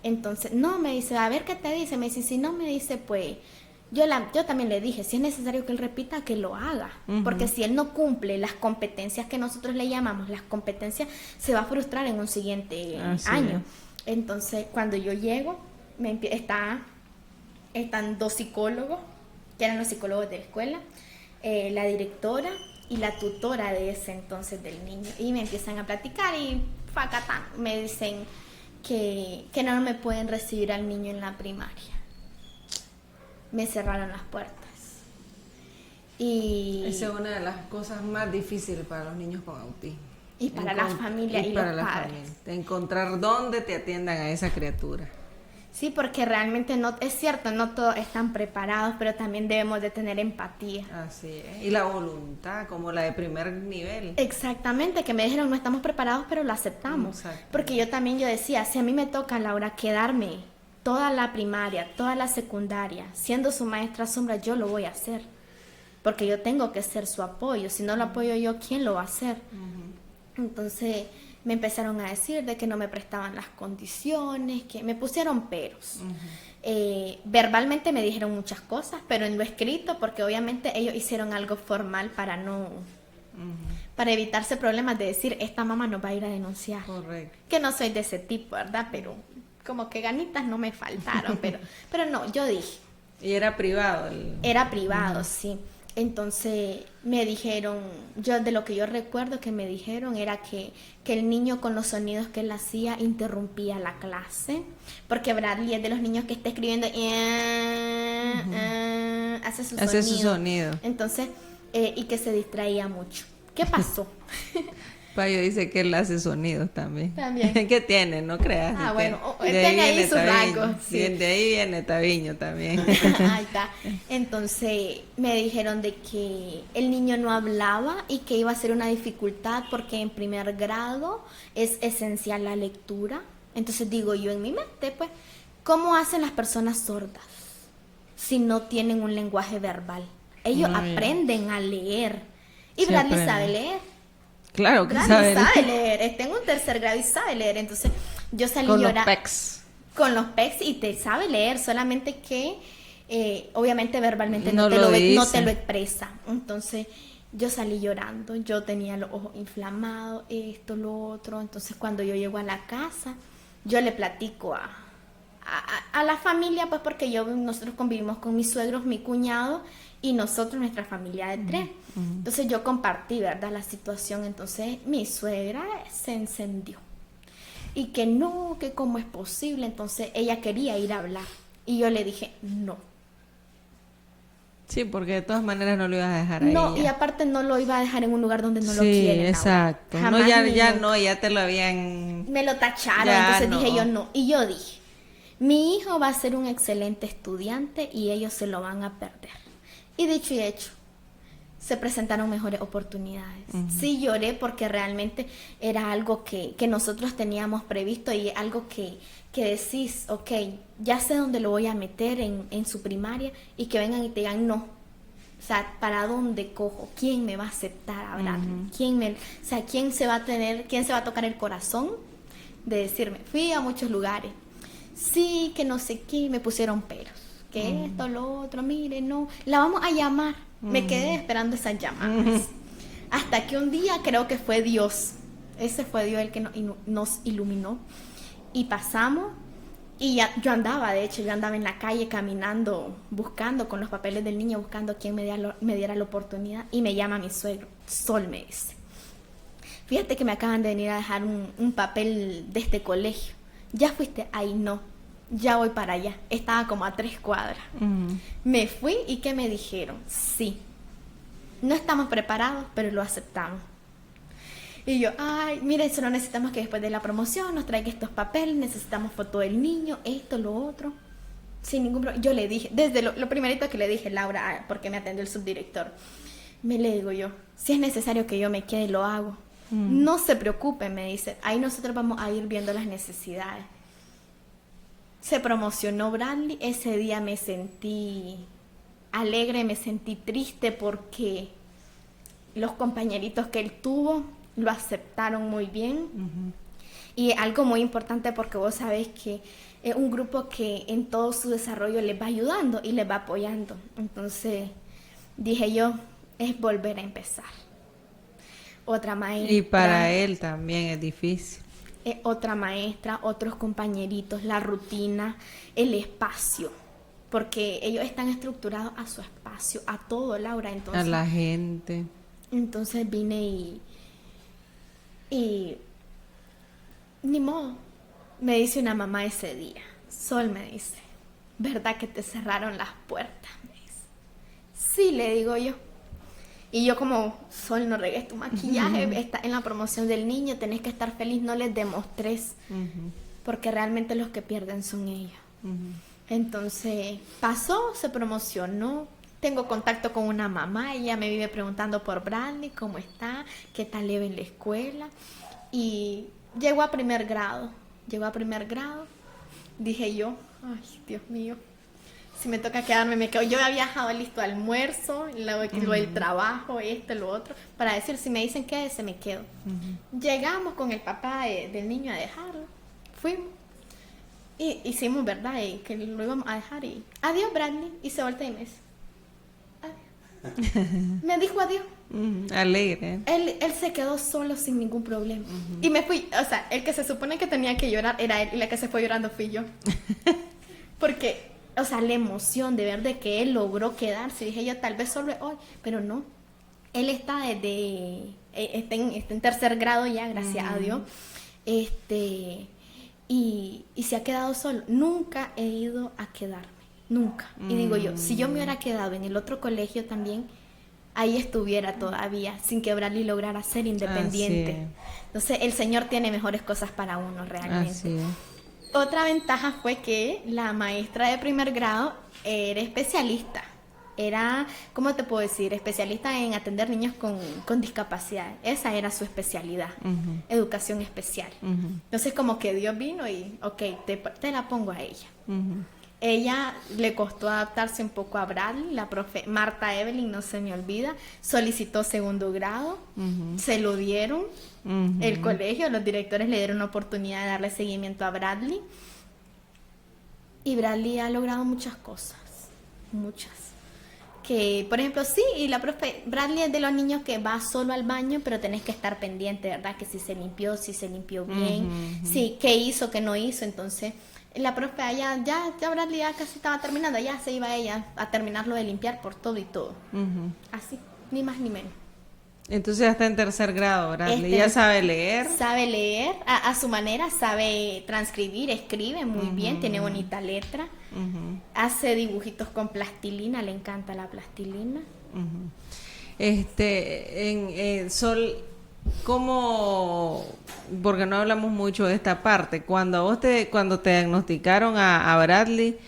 Speaker 2: Entonces, no, me dice, a ver qué te dice. Me dice, si no, me dice, pues, yo también le dije, si es necesario que él repita, que lo haga. Porque si él no cumple las competencias que nosotros le llamamos, las competencias, se va a frustrar en un siguiente año. Entonces, cuando yo llego, están 2 psicólogos, que eran los psicólogos de la escuela, la directora y la tutora de ese entonces del niño. Y me empiezan a platicar y me dicen que no me pueden recibir al niño en la primaria. Me cerraron las puertas. Y
Speaker 1: esa es una de las cosas más difíciles para los niños con autismo.
Speaker 2: Y para las familias y los padres.
Speaker 1: De encontrar dónde te atiendan a esa criatura.
Speaker 2: Sí, porque realmente es cierto, no todos están preparados, pero también debemos de tener empatía.
Speaker 1: Así es. Y la voluntad, como la de primer nivel.
Speaker 2: Exactamente, que me dijeron, no estamos preparados, pero lo aceptamos. Porque yo decía, si a mí me toca, Laura, quedarme toda la primaria, toda la secundaria, siendo su maestra sombra, yo lo voy a hacer. Porque yo tengo que ser su apoyo. Si no lo apoyo yo, ¿quién lo va a hacer? Entonces me empezaron a decir de que no me prestaban las condiciones, que me pusieron peros. Verbalmente me dijeron muchas cosas, pero en lo escrito, porque obviamente ellos hicieron algo formal para para evitarse problemas de decir, esta mamá nos va a ir a denunciar.
Speaker 1: Correcto.
Speaker 2: Que no soy de ese tipo, ¿verdad? Pero como que ganitas no me faltaron, pero no, yo dije.
Speaker 1: ¿Y era privado?
Speaker 2: Era privado, sí. Entonces me dijeron, de lo que yo recuerdo que me dijeron era que el niño con los sonidos que él hacía interrumpía la clase, porque Bradley es de los niños que está escribiendo hace su sonido.
Speaker 1: Entonces,
Speaker 2: y que se distraía mucho. ¿Qué pasó?
Speaker 1: Payo dice que él hace sonidos también.
Speaker 2: También.
Speaker 1: ¿Qué tiene? No creas.
Speaker 2: Ah,
Speaker 1: tiene.
Speaker 2: bueno, él tiene ahí sus rasgos. Sí.
Speaker 1: De ahí viene Taviño también.
Speaker 2: Ahí está. Entonces me dijeron de que el niño no hablaba y que iba a ser una dificultad porque en primer grado es esencial la lectura. Entonces digo yo en mi mente, pues, ¿cómo hacen las personas sordas si no tienen un lenguaje verbal? Ellos aprenden a leer. Y Bradley sabe leer.
Speaker 1: Claro que
Speaker 2: Bradley sabe leer. Está en un tercer grado y sabe leer. Entonces yo salí llorando.
Speaker 1: Con los pecs.
Speaker 2: Con los pecs y te sabe leer, solamente que obviamente verbalmente no te lo expresa. Entonces yo salí llorando, yo tenía los ojos inflamados, esto, lo otro. Entonces cuando yo llego a la casa, yo le platico a la familia, pues porque nosotros convivimos con mis suegros, mi cuñado y nosotros, nuestra familia de 3. Entonces yo compartí, ¿verdad?, la situación. Entonces mi suegra se encendió. Y que no, que cómo es posible. Entonces ella quería ir a hablar. Y yo le dije, no.
Speaker 1: Sí, porque de todas maneras no lo ibas a dejar ahí.
Speaker 2: No, y aparte no lo iba a dejar en un lugar donde no lo quieren.
Speaker 1: Sí, exacto.
Speaker 2: Jamás
Speaker 1: no, ya te lo habían...
Speaker 2: Me lo tacharon,
Speaker 1: ya
Speaker 2: entonces
Speaker 1: no.
Speaker 2: dije yo no. Y yo dije, mi hijo va a ser un excelente estudiante y ellos se lo van a perder. Y dicho y hecho, se presentaron mejores oportunidades. Sí lloré porque realmente era algo que nosotros teníamos previsto y algo que decís, ok, ya sé dónde lo voy a meter en su primaria y que vengan y te digan no. O sea, ¿para dónde cojo? ¿Quién me va a aceptar a Bradley? ¿Quién se va a tocar el corazón de decirme? Fui a muchos lugares. Sí, que no sé qué, me pusieron peros. Que esto, lo otro, mire, no. La vamos a llamar. Me quedé esperando esas llamadas. Hasta que un día creo que fue Dios. Ese fue Dios el que nos iluminó. Y pasamos. Y yo andaba en la calle caminando, buscando con los papeles del niño, buscando quién me diera la oportunidad. Y me llama mi suegro. Sol me dice. Fíjate que me acaban de venir a dejar un papel de este colegio. ¿Ya fuiste? Ahí no. Ya voy para allá. Estaba como a 3 cuadras. Me fui y ¿qué me dijeron? Sí. No estamos preparados, pero lo aceptamos. Y yo, ay, mire, solo necesitamos que después de la promoción nos traiga estos papeles, necesitamos foto del niño, esto, lo otro. Sin ningún problema. Yo le dije, desde lo primerito que le dije, Laura, porque me atendió el subdirector, le digo yo, si es necesario que yo me quede, lo hago. No se preocupe, me dice, ahí nosotros vamos a ir viendo las necesidades. Se promocionó Bradley, ese día me sentí alegre, me sentí triste porque los compañeritos que él tuvo lo aceptaron muy bien. Y algo muy importante porque vos sabés que es un grupo que en todo su desarrollo les va ayudando y les va apoyando. Entonces dije yo, es volver a empezar. Otra maestra.
Speaker 1: Y para él también es difícil.
Speaker 2: Otra maestra, otros compañeritos, la rutina, el espacio, porque ellos están estructurados a su espacio, a todo, Laura. Entonces,
Speaker 1: a la gente.
Speaker 2: Entonces vine y ni modo, me dice una mamá ese día, Sol me dice, ¿verdad que te cerraron las puertas? Me dice. Sí, le digo yo. Y yo como, Sol, no regues tu maquillaje, está en la promoción del niño, tenés que estar feliz, no les demostres, porque realmente los que pierden son ellos. Entonces, pasó, se promocionó, tengo contacto con una mamá, ella me vive preguntando por Bradley, cómo está, qué tal le ve en la escuela, y llegó a primer grado, dije yo, ay, Dios mío. Si me toca quedarme, me quedo. Yo había viajado listo almuerzo, luego el trabajo, esto, lo otro, para decir, si me dicen quédese, me quedo. Llegamos con el papá del niño a dejarlo, fuimos, y hicimos, ¿verdad? Y que lo íbamos a dejar, y adiós, Bradley, y se voltea y me dice, adiós. Me dijo adiós.
Speaker 1: Alegre.
Speaker 2: Él se quedó solo sin ningún problema. Y me fui, o sea, el que se supone que tenía que llorar era él, y la que se fue llorando fui yo. Porque... o sea, la emoción de ver de que él logró quedarse. Dije yo, tal vez solo es hoy, pero no. Él está está en tercer grado ya, gracias a Dios. Y se ha quedado solo. Nunca he ido a quedarme, nunca. Y digo yo, si yo me hubiera quedado en el otro colegio también, ahí estuviera todavía, sin que Bradley lograra ser independiente. Entonces el Señor tiene mejores cosas para uno realmente.
Speaker 1: Así es.
Speaker 2: Otra ventaja fue que la maestra de primer grado era especialista. Era, ¿cómo te puedo decir? Especialista en atender niños con discapacidad. Esa era su especialidad, educación especial. Entonces como que Dios vino y, ok, te la pongo a ella. Ella le costó adaptarse un poco a Bradley, la profe Marta Evelyn, no se me olvida, solicitó segundo grado, se lo dieron, el colegio, los directores le dieron la oportunidad de darle seguimiento a Bradley. Y Bradley ha logrado muchas cosas, muchas. Que, por ejemplo, sí, y la profe, Bradley es de los niños que va solo al baño, pero tenés que estar pendiente, ¿verdad? Que si se limpió bien, sí, qué hizo, qué no hizo. Entonces, la profe allá, ya Bradley ya casi estaba terminando, ya se iba ella a terminarlo de limpiar por todo y todo. Así, ni más ni menos.
Speaker 1: Entonces ya está en tercer grado, Bradley. Ya sabe leer.
Speaker 2: Sabe leer, a su manera, sabe transcribir, escribe muy bien, tiene bonita letra. Hace dibujitos con plastilina, le encanta la plastilina.
Speaker 1: Sol, ¿cómo? Porque no hablamos mucho de esta parte. Cuando te diagnosticaron a Bradley,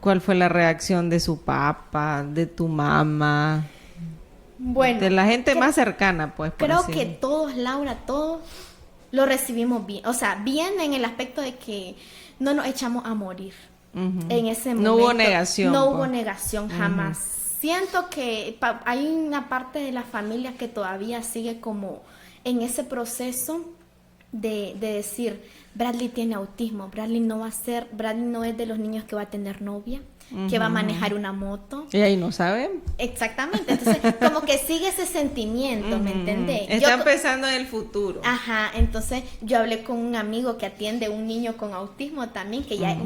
Speaker 1: ¿cuál fue la reacción de su papá, de tu mamá?
Speaker 2: Bueno,
Speaker 1: de la gente más cercana, pues.
Speaker 2: Creo que todos, Laura, todos lo recibimos bien. O sea, bien en el aspecto de que no nos echamos a morir. En ese momento.
Speaker 1: No hubo negación.
Speaker 2: No hubo negación, jamás. Siento que hay una parte de la familia que todavía sigue como en ese proceso de decir, Bradley tiene autismo, Bradley no es de los niños que va a tener novia, que va a manejar una moto.
Speaker 1: Y ahí no saben.
Speaker 2: Exactamente, entonces como que sigue ese sentimiento, ¿me entendés?
Speaker 1: Están pensando en el futuro.
Speaker 2: Ajá, entonces yo hablé con un amigo que atiende a un niño con autismo también, que ya es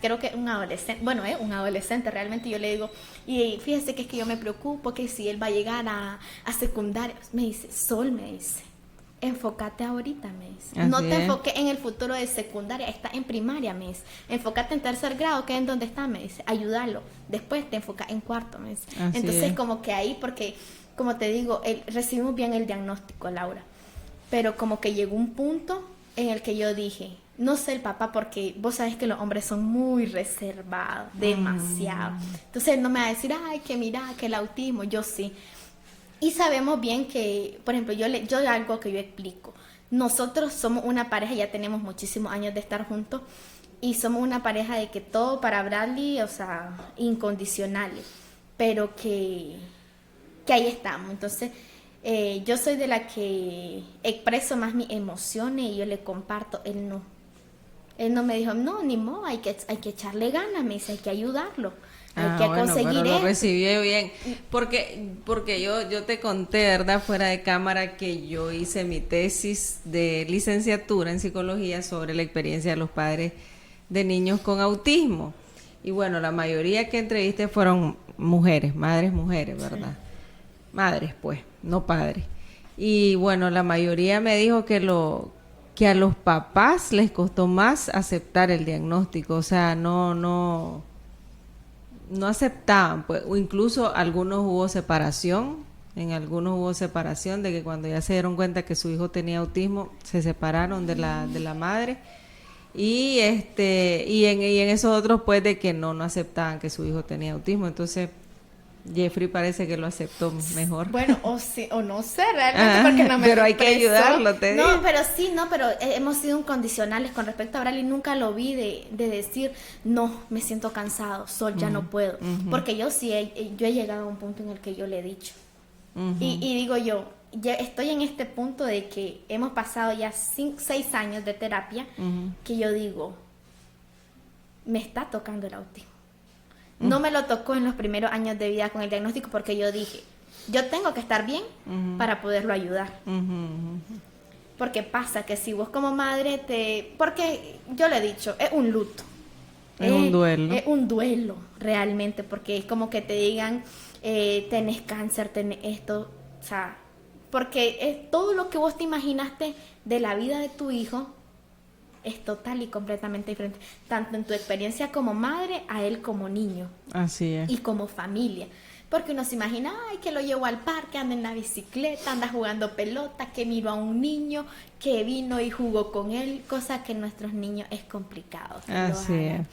Speaker 2: creo que es un adolescente, bueno, es un adolescente realmente. Yo le digo, y fíjese que es que yo me preocupo que si él va a llegar a secundaria. Me dice, Sol, me dice, enfócate ahorita, me dice.
Speaker 1: Así
Speaker 2: No te
Speaker 1: es.
Speaker 2: enfoques en el futuro de secundaria, está en primaria, me dice. Enfócate en tercer grado, que es en donde está, me dice. Ayúdalo. Después te enfocas en cuarto, me dice.
Speaker 1: Así
Speaker 2: Entonces,
Speaker 1: es.
Speaker 2: como que ahí, porque, como te digo, recibimos bien el diagnóstico, Laura. Pero como que llegó un punto en el que yo dije, no sé el papá, porque vos sabés que los hombres son muy reservados, demasiado. Entonces, él no me va a decir, ay, que mira, que el autismo, yo sí. Y sabemos bien que, por ejemplo, yo algo que yo explico. Nosotros somos una pareja, ya tenemos muchísimos años de estar juntos, y somos una pareja de que todo para Bradley, o sea, incondicionales, pero que ahí estamos. Entonces, yo soy de la que expreso más mis emociones y yo le comparto, él no. Él no me dijo, no, ni modo, hay que echarle ganas, me dice, hay que ayudarlo. Hay que conseguir
Speaker 1: pero
Speaker 2: esto.
Speaker 1: lo recibió bien. Porque yo te conté, ¿verdad? Fuera de cámara, que yo hice mi tesis de licenciatura en psicología sobre la experiencia de los padres de niños con autismo. Y bueno, la mayoría que entrevisté fueron mujeres, ¿verdad? Madres, pues, no padres. Y bueno, la mayoría me dijo que a los papás les costó más aceptar el diagnóstico. O sea, no aceptaban, pues, o incluso algunos hubo separación de que cuando ya se dieron cuenta que su hijo tenía autismo, se separaron de la madre, y en esos otros, pues, de que no aceptaban que su hijo tenía autismo. Entonces Jeffrey parece que lo aceptó mejor.
Speaker 2: Bueno, o no sé realmente, porque no me
Speaker 1: pero hay que ayudarlo, te digo.
Speaker 2: No, pero hemos sido incondicionales con respecto a Bradley. Nunca lo vi de decir, no, me siento cansado, Sol, ya no puedo. Porque yo sí, yo he llegado a un punto en el que yo le he dicho. Y digo yo, ya estoy en este punto de que hemos pasado ya 6 años de terapia, que yo digo, me está tocando el autismo. No me lo tocó en los primeros años de vida con el diagnóstico, porque yo dije, yo tengo que estar bien para poderlo ayudar. Porque pasa que si vos como madre porque yo le he dicho, es un luto.
Speaker 1: Es un duelo.
Speaker 2: Es un duelo realmente, porque es como que te digan, tenés cáncer, tenés esto, o sea, porque es todo lo que vos te imaginaste de la vida de tu hijo es total y completamente diferente, tanto en tu experiencia como madre, a él como niño.
Speaker 1: Así es.
Speaker 2: Y como familia. porque uno se imagina, ay, que lo llevo al parque, anda en la bicicleta, anda jugando pelota, que miro a un niño que vino y jugó con él, cosa que nuestros niños es complicado que lo
Speaker 1: Así
Speaker 2: hagan.
Speaker 1: es.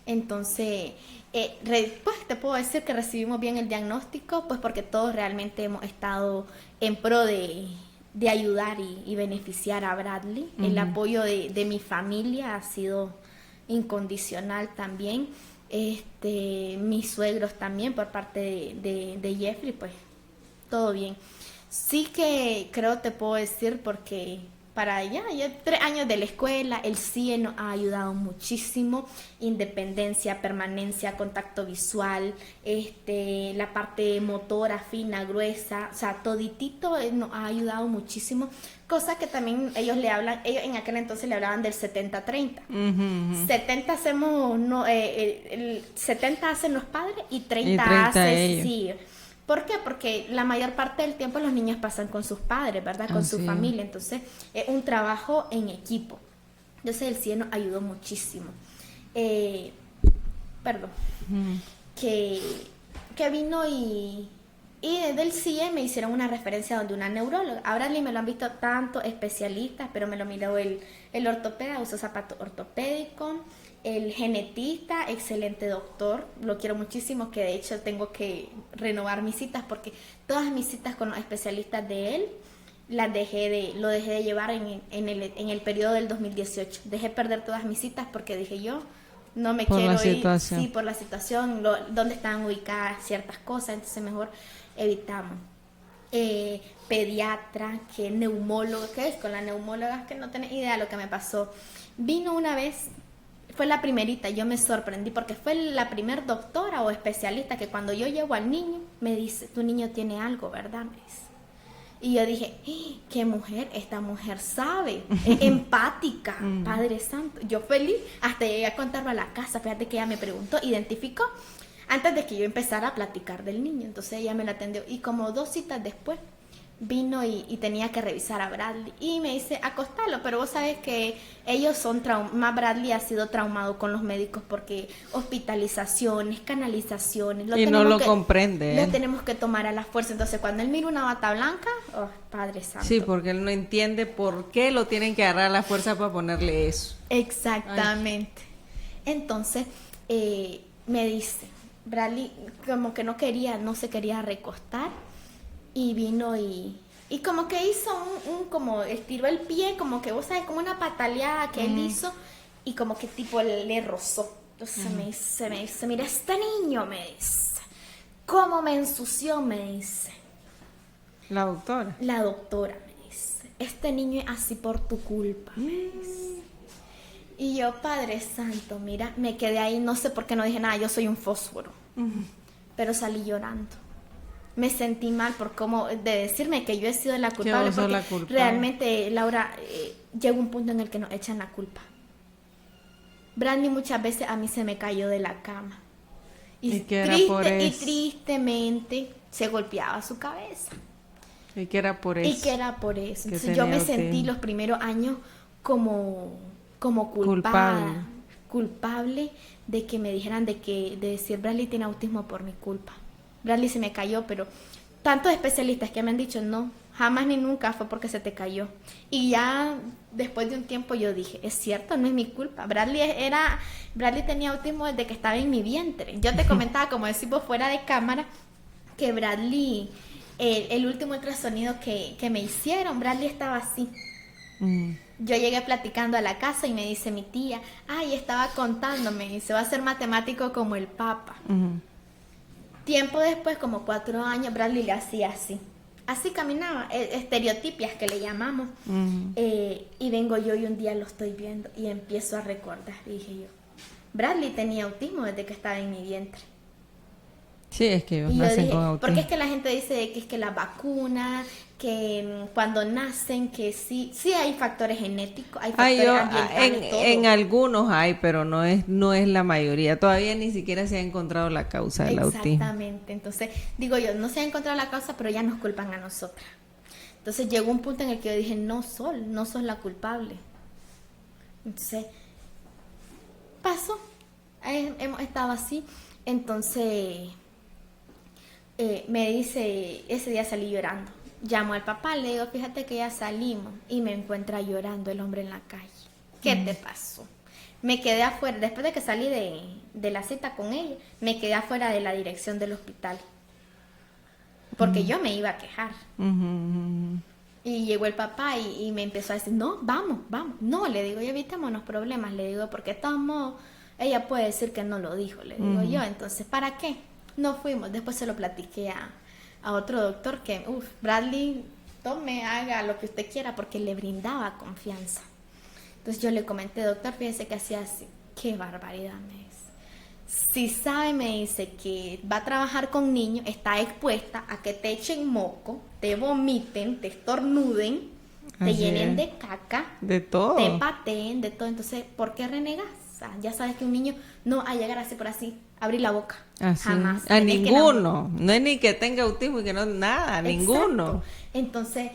Speaker 2: Entonces, pues te puedo decir que recibimos bien el diagnóstico, pues porque todos realmente hemos estado en pro de ayudar y beneficiar a Bradley. El apoyo de mi familia ha sido incondicional también. Mis suegros también por parte de Jeffrey, pues todo bien. Sí que creo te puedo decir porque para ya 3 años de la escuela, el CIE nos ha ayudado muchísimo, independencia, permanencia, contacto visual, la parte motora, fina, gruesa, o sea, toditito nos ha ayudado muchísimo, cosa que también ellos en aquel entonces le hablaban del 70-30. 70 hacemos, no, el 70 hacen los padres y 30 hace sí. ¿Por qué? Porque la mayor parte del tiempo los niños pasan con sus padres, ¿verdad? Con su familia. Entonces, es un trabajo en equipo. Entonces, el CIE nos ayudó muchísimo. Que vino y desde el CIE me hicieron una referencia donde una neuróloga. A Bradley me lo han visto tanto especialistas, pero me lo miró el ortopeda, usó zapato ortopédico. El genetista, excelente doctor, lo quiero muchísimo, que de hecho tengo que renovar mis citas porque todas mis citas con los especialistas de él lo dejé de llevar en el periodo del 2018. Dejé perder todas mis citas porque dije yo no me quiero ir, sí, por la situación, dónde están ubicadas ciertas cosas, entonces mejor evitamos. Pediatra, que neumólogo, que es con la neumóloga que no tenés idea de lo que me pasó. Vino una vez. Fue la primerita, yo me sorprendí porque fue la primer doctora o especialista que cuando yo llevo al niño me dice, tu niño tiene algo, ¿verdad? Me dice. Y yo dije, qué mujer, esta mujer sabe, es empática, Padre Santo. Yo feliz, hasta llegué a contarlo a la casa, fíjate que ella me preguntó, identificó, antes de que yo empezara a platicar del niño. Entonces ella me lo atendió y como 2 citas después vino y tenía que revisar a Bradley y me dice, acostalo, pero vos sabes que ellos son más Bradley ha sido traumado con los médicos porque hospitalizaciones, canalizaciones,
Speaker 1: y no lo comprende.
Speaker 2: Lo tenemos que tomar a la fuerza. Entonces cuando él mira una bata blanca, oh, Padre Santo.
Speaker 1: Sí, porque él no entiende por qué lo tienen que agarrar a la fuerza para ponerle eso.
Speaker 2: Exactamente. Ay. Entonces me dice, Bradley como que no se quería recostar. Y vino y como que hizo como estiró el pie, como que vos sabes, como una pataleada que él hizo y como que tipo le rozó. Entonces me dice, mira, este niño, me dice, ¿cómo me ensució? Me dice.
Speaker 1: La doctora
Speaker 2: me dice, este niño es así por tu culpa, me dice. Y yo, Padre Santo, mira, me quedé ahí, no sé por qué no dije nada, yo soy un fósforo, pero salí llorando. Me sentí mal por cómo de decirme que yo he sido la culpable, porque realmente, Laura, llega un punto en el que nos echan la culpa. Bradley muchas veces a mí se me cayó de la cama y tristemente se golpeaba su cabeza.
Speaker 1: Y que era por eso.
Speaker 2: Entonces yo me sentí los primeros años como culpable de que me dijeran de decir Bradley tiene autismo por mi culpa. Bradley se me cayó, pero tantos especialistas que me han dicho no, jamás ni nunca fue porque se te cayó. Y ya después de un tiempo yo dije, es cierto, no es mi culpa. Bradley tenía autismo desde que estaba en mi vientre. Yo te comentaba, como decimos fuera de cámara, que Bradley, el último ultrasonido que me hicieron, Bradley estaba así. Yo llegué platicando a la casa y me dice mi tía, estaba contándome, y se va a hacer matemático como el Papa. Tiempo después, como 4 años, Bradley le hacía así caminaba, estereotipias que le llamamos. Y vengo yo y un día lo estoy viendo y empiezo a recordar. Y dije yo, Bradley tenía autismo desde que estaba en mi vientre.
Speaker 1: Sí, es que ellos nacen con autismo.
Speaker 2: Porque es que la gente dice que es que la vacuna, que cuando nacen, que sí hay factores genéticos, hay factores ambientales, todo.
Speaker 1: En algunos hay, pero no es la mayoría. Todavía ni siquiera se ha encontrado la causa del autismo.
Speaker 2: Exactamente. Entonces, digo yo, no se ha encontrado la causa, pero ya nos culpan a nosotras. Entonces llegó un punto en el que yo dije, no sos la culpable. Entonces, pasó. Hemos estado así. Entonces, me dice, ese día salí llorando. Llamo al papá, le digo, fíjate que ya salimos, y me encuentra llorando el hombre en la calle. ¿Qué te pasó? Me quedé afuera, después de que salí de la cita con ella, me quedé afuera de la dirección del hospital, porque yo me iba a quejar. Y llegó el papá y me empezó a decir, no, vamos. No, le digo, ya evitémonos problemas, le digo, porque de todos modos, ella puede decir que no lo dijo, le digo yo, entonces, ¿para qué? No fuimos, después se lo platiqué a otro doctor que, Bradley, tome, haga lo que usted quiera, porque le brindaba confianza. Entonces yo le comenté, doctor, fíjese que hacía así. Qué barbaridad, me dice. Si sabe, me dice, que va a trabajar con niños, está expuesta a que te echen moco, te vomiten, te estornuden, te llenen de caca,
Speaker 1: de todo,
Speaker 2: te pateen, de todo. Entonces, ¿por qué renegas? O sea, ya sabes que un niño no va a llegar así por así, abrir la boca.
Speaker 1: Así.
Speaker 2: Jamás.
Speaker 1: A ninguno. No es ni que tenga autismo y que no, nada,
Speaker 2: Exacto.
Speaker 1: Ninguno.
Speaker 2: Entonces,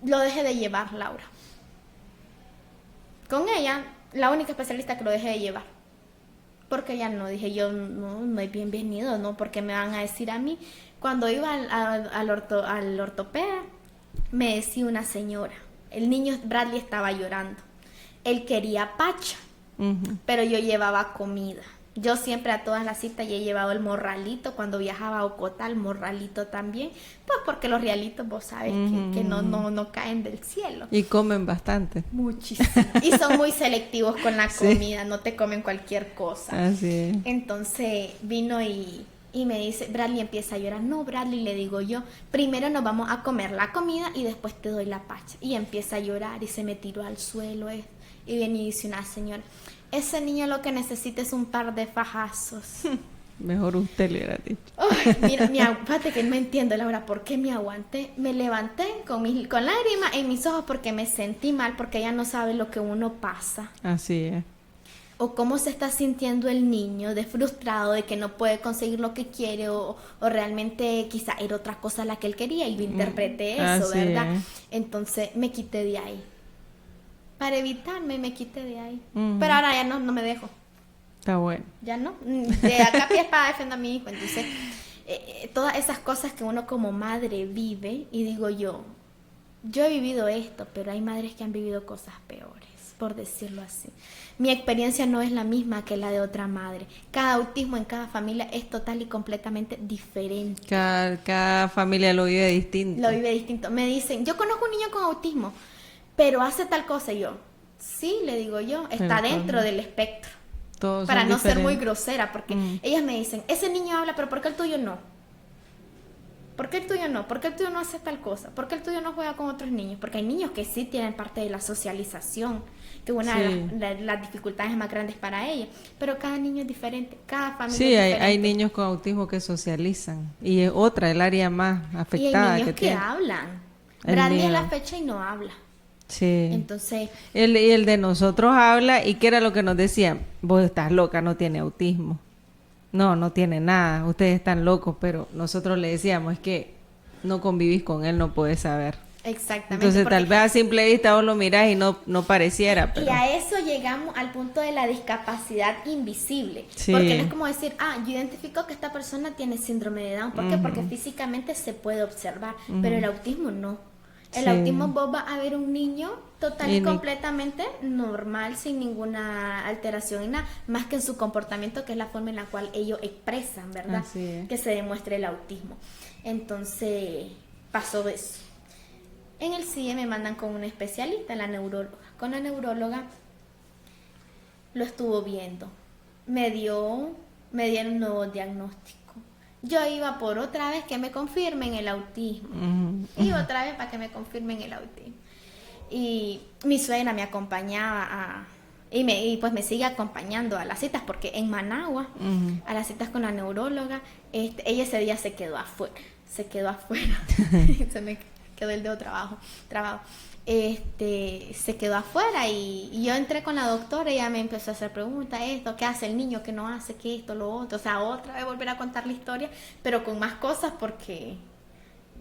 Speaker 2: lo dejé de llevar, Laura. Con ella, la única especialista que lo dejé de llevar. Porque ya no, dije yo, no es bienvenido, ¿no? Porque me van a decir a mí. Cuando iba al ortopeda, me decía una señora, el niño Bradley estaba llorando. Él quería pacha, pero yo llevaba comida. Yo siempre a todas las citas he llevado el morralito, cuando viajaba a Ocotá, el morralito también, pues porque los realitos vos sabes que no caen del cielo.
Speaker 1: Y comen bastante.
Speaker 2: Muchísimo. Y son muy selectivos con la comida, no te comen cualquier cosa.
Speaker 1: Así es.
Speaker 2: Entonces vino y me dice, Bradley empieza a llorar. No, Bradley, le digo yo, primero nos vamos a comer la comida y después te doy la pacha. Y empieza a llorar y se me tiró al suelo. Y viene y dice una señora, ese niño lo que necesita es un par de fajazos.
Speaker 1: Mejor usted le hubiera dicho.
Speaker 2: Mira, fíjate que no entiendo, Laura, por qué me aguanté. Me levanté con lágrimas en mis ojos porque me sentí mal, porque ella no sabe lo que uno pasa.
Speaker 1: Así es.
Speaker 2: O cómo se está sintiendo el niño, de frustrado, de que no puede conseguir lo que quiere, o realmente quizá era otra cosa la que él quería y yo interpreté eso,
Speaker 1: así
Speaker 2: ¿verdad?
Speaker 1: es.
Speaker 2: Entonces me quité de ahí. Para evitarme, me quité de ahí. Pero ahora ya no me dejo.
Speaker 1: Está bueno.
Speaker 2: Ya no. De acá a pies para defender a mi hijo. Entonces, todas esas cosas que uno como madre vive, y digo yo he vivido esto, pero hay madres que han vivido cosas peores, por decirlo así. Mi experiencia no es la misma que la de otra madre. Cada autismo en cada familia es total y completamente diferente.
Speaker 1: Cada familia lo vive distinto.
Speaker 2: Lo vive distinto. Me dicen, yo conozco un niño con autismo, pero hace tal cosa. Y yo, sí, le digo yo, está dentro del espectro.
Speaker 1: Todos
Speaker 2: para no
Speaker 1: diferentes.
Speaker 2: ser muy grosera, porque ellas me dicen, ese niño habla, pero ¿por qué el tuyo no? ¿Por qué el tuyo no? ¿Por qué el tuyo no hace tal cosa? ¿Por qué el tuyo no juega con otros niños? Porque hay niños que sí tienen parte de la socialización, que una de las dificultades más grandes para ellos, pero cada niño es diferente, cada familia es diferente.
Speaker 1: Hay niños con autismo que socializan, y es otra, el área más afectada.
Speaker 2: Y hay niños que hablan. Bradley a la fecha y no habla.
Speaker 1: Sí.
Speaker 2: Entonces,
Speaker 1: el de nosotros habla, y ¿qué era lo que nos decían? Vos estás loca, no tiene autismo. No tiene nada, ustedes están locos, pero nosotros le decíamos, es que no convivís con él, no puedes saber.
Speaker 2: Exactamente.
Speaker 1: Entonces tal vez a simple vista vos lo mirás y no pareciera. Pero...
Speaker 2: Y a eso llegamos al punto de la discapacidad invisible.
Speaker 1: Sí.
Speaker 2: Porque no es como decir, yo identifico que esta persona tiene síndrome de Down. ¿Por qué? Porque físicamente se puede observar, pero el autismo no. El autismo, vos vas a ver un niño total y completamente normal, sin ninguna alteración y nada, más que en su comportamiento, que es la forma en la cual ellos expresan, ¿verdad? Que se demuestre el autismo. Entonces, pasó eso. En el CIE me mandan con una especialista, la neuróloga. Con la neuróloga lo estuvo viendo. Me dieron un nuevo diagnóstico. Yo iba por otra vez que me confirmen el autismo. Y otra vez para que me confirmen el autismo. Y mi suegra me acompañaba y pues me sigue acompañando a las citas, porque en Managua, a las citas con la neuróloga, ella ese día se quedó afuera. Se me quedó el dedo trabajo. Se quedó afuera y yo entré con la doctora y ella me empezó a hacer preguntas, ¿qué hace el niño? ¿Qué no hace? ¿Qué esto? Lo otro. O sea, otra vez volver a contar la historia, pero con más cosas, porque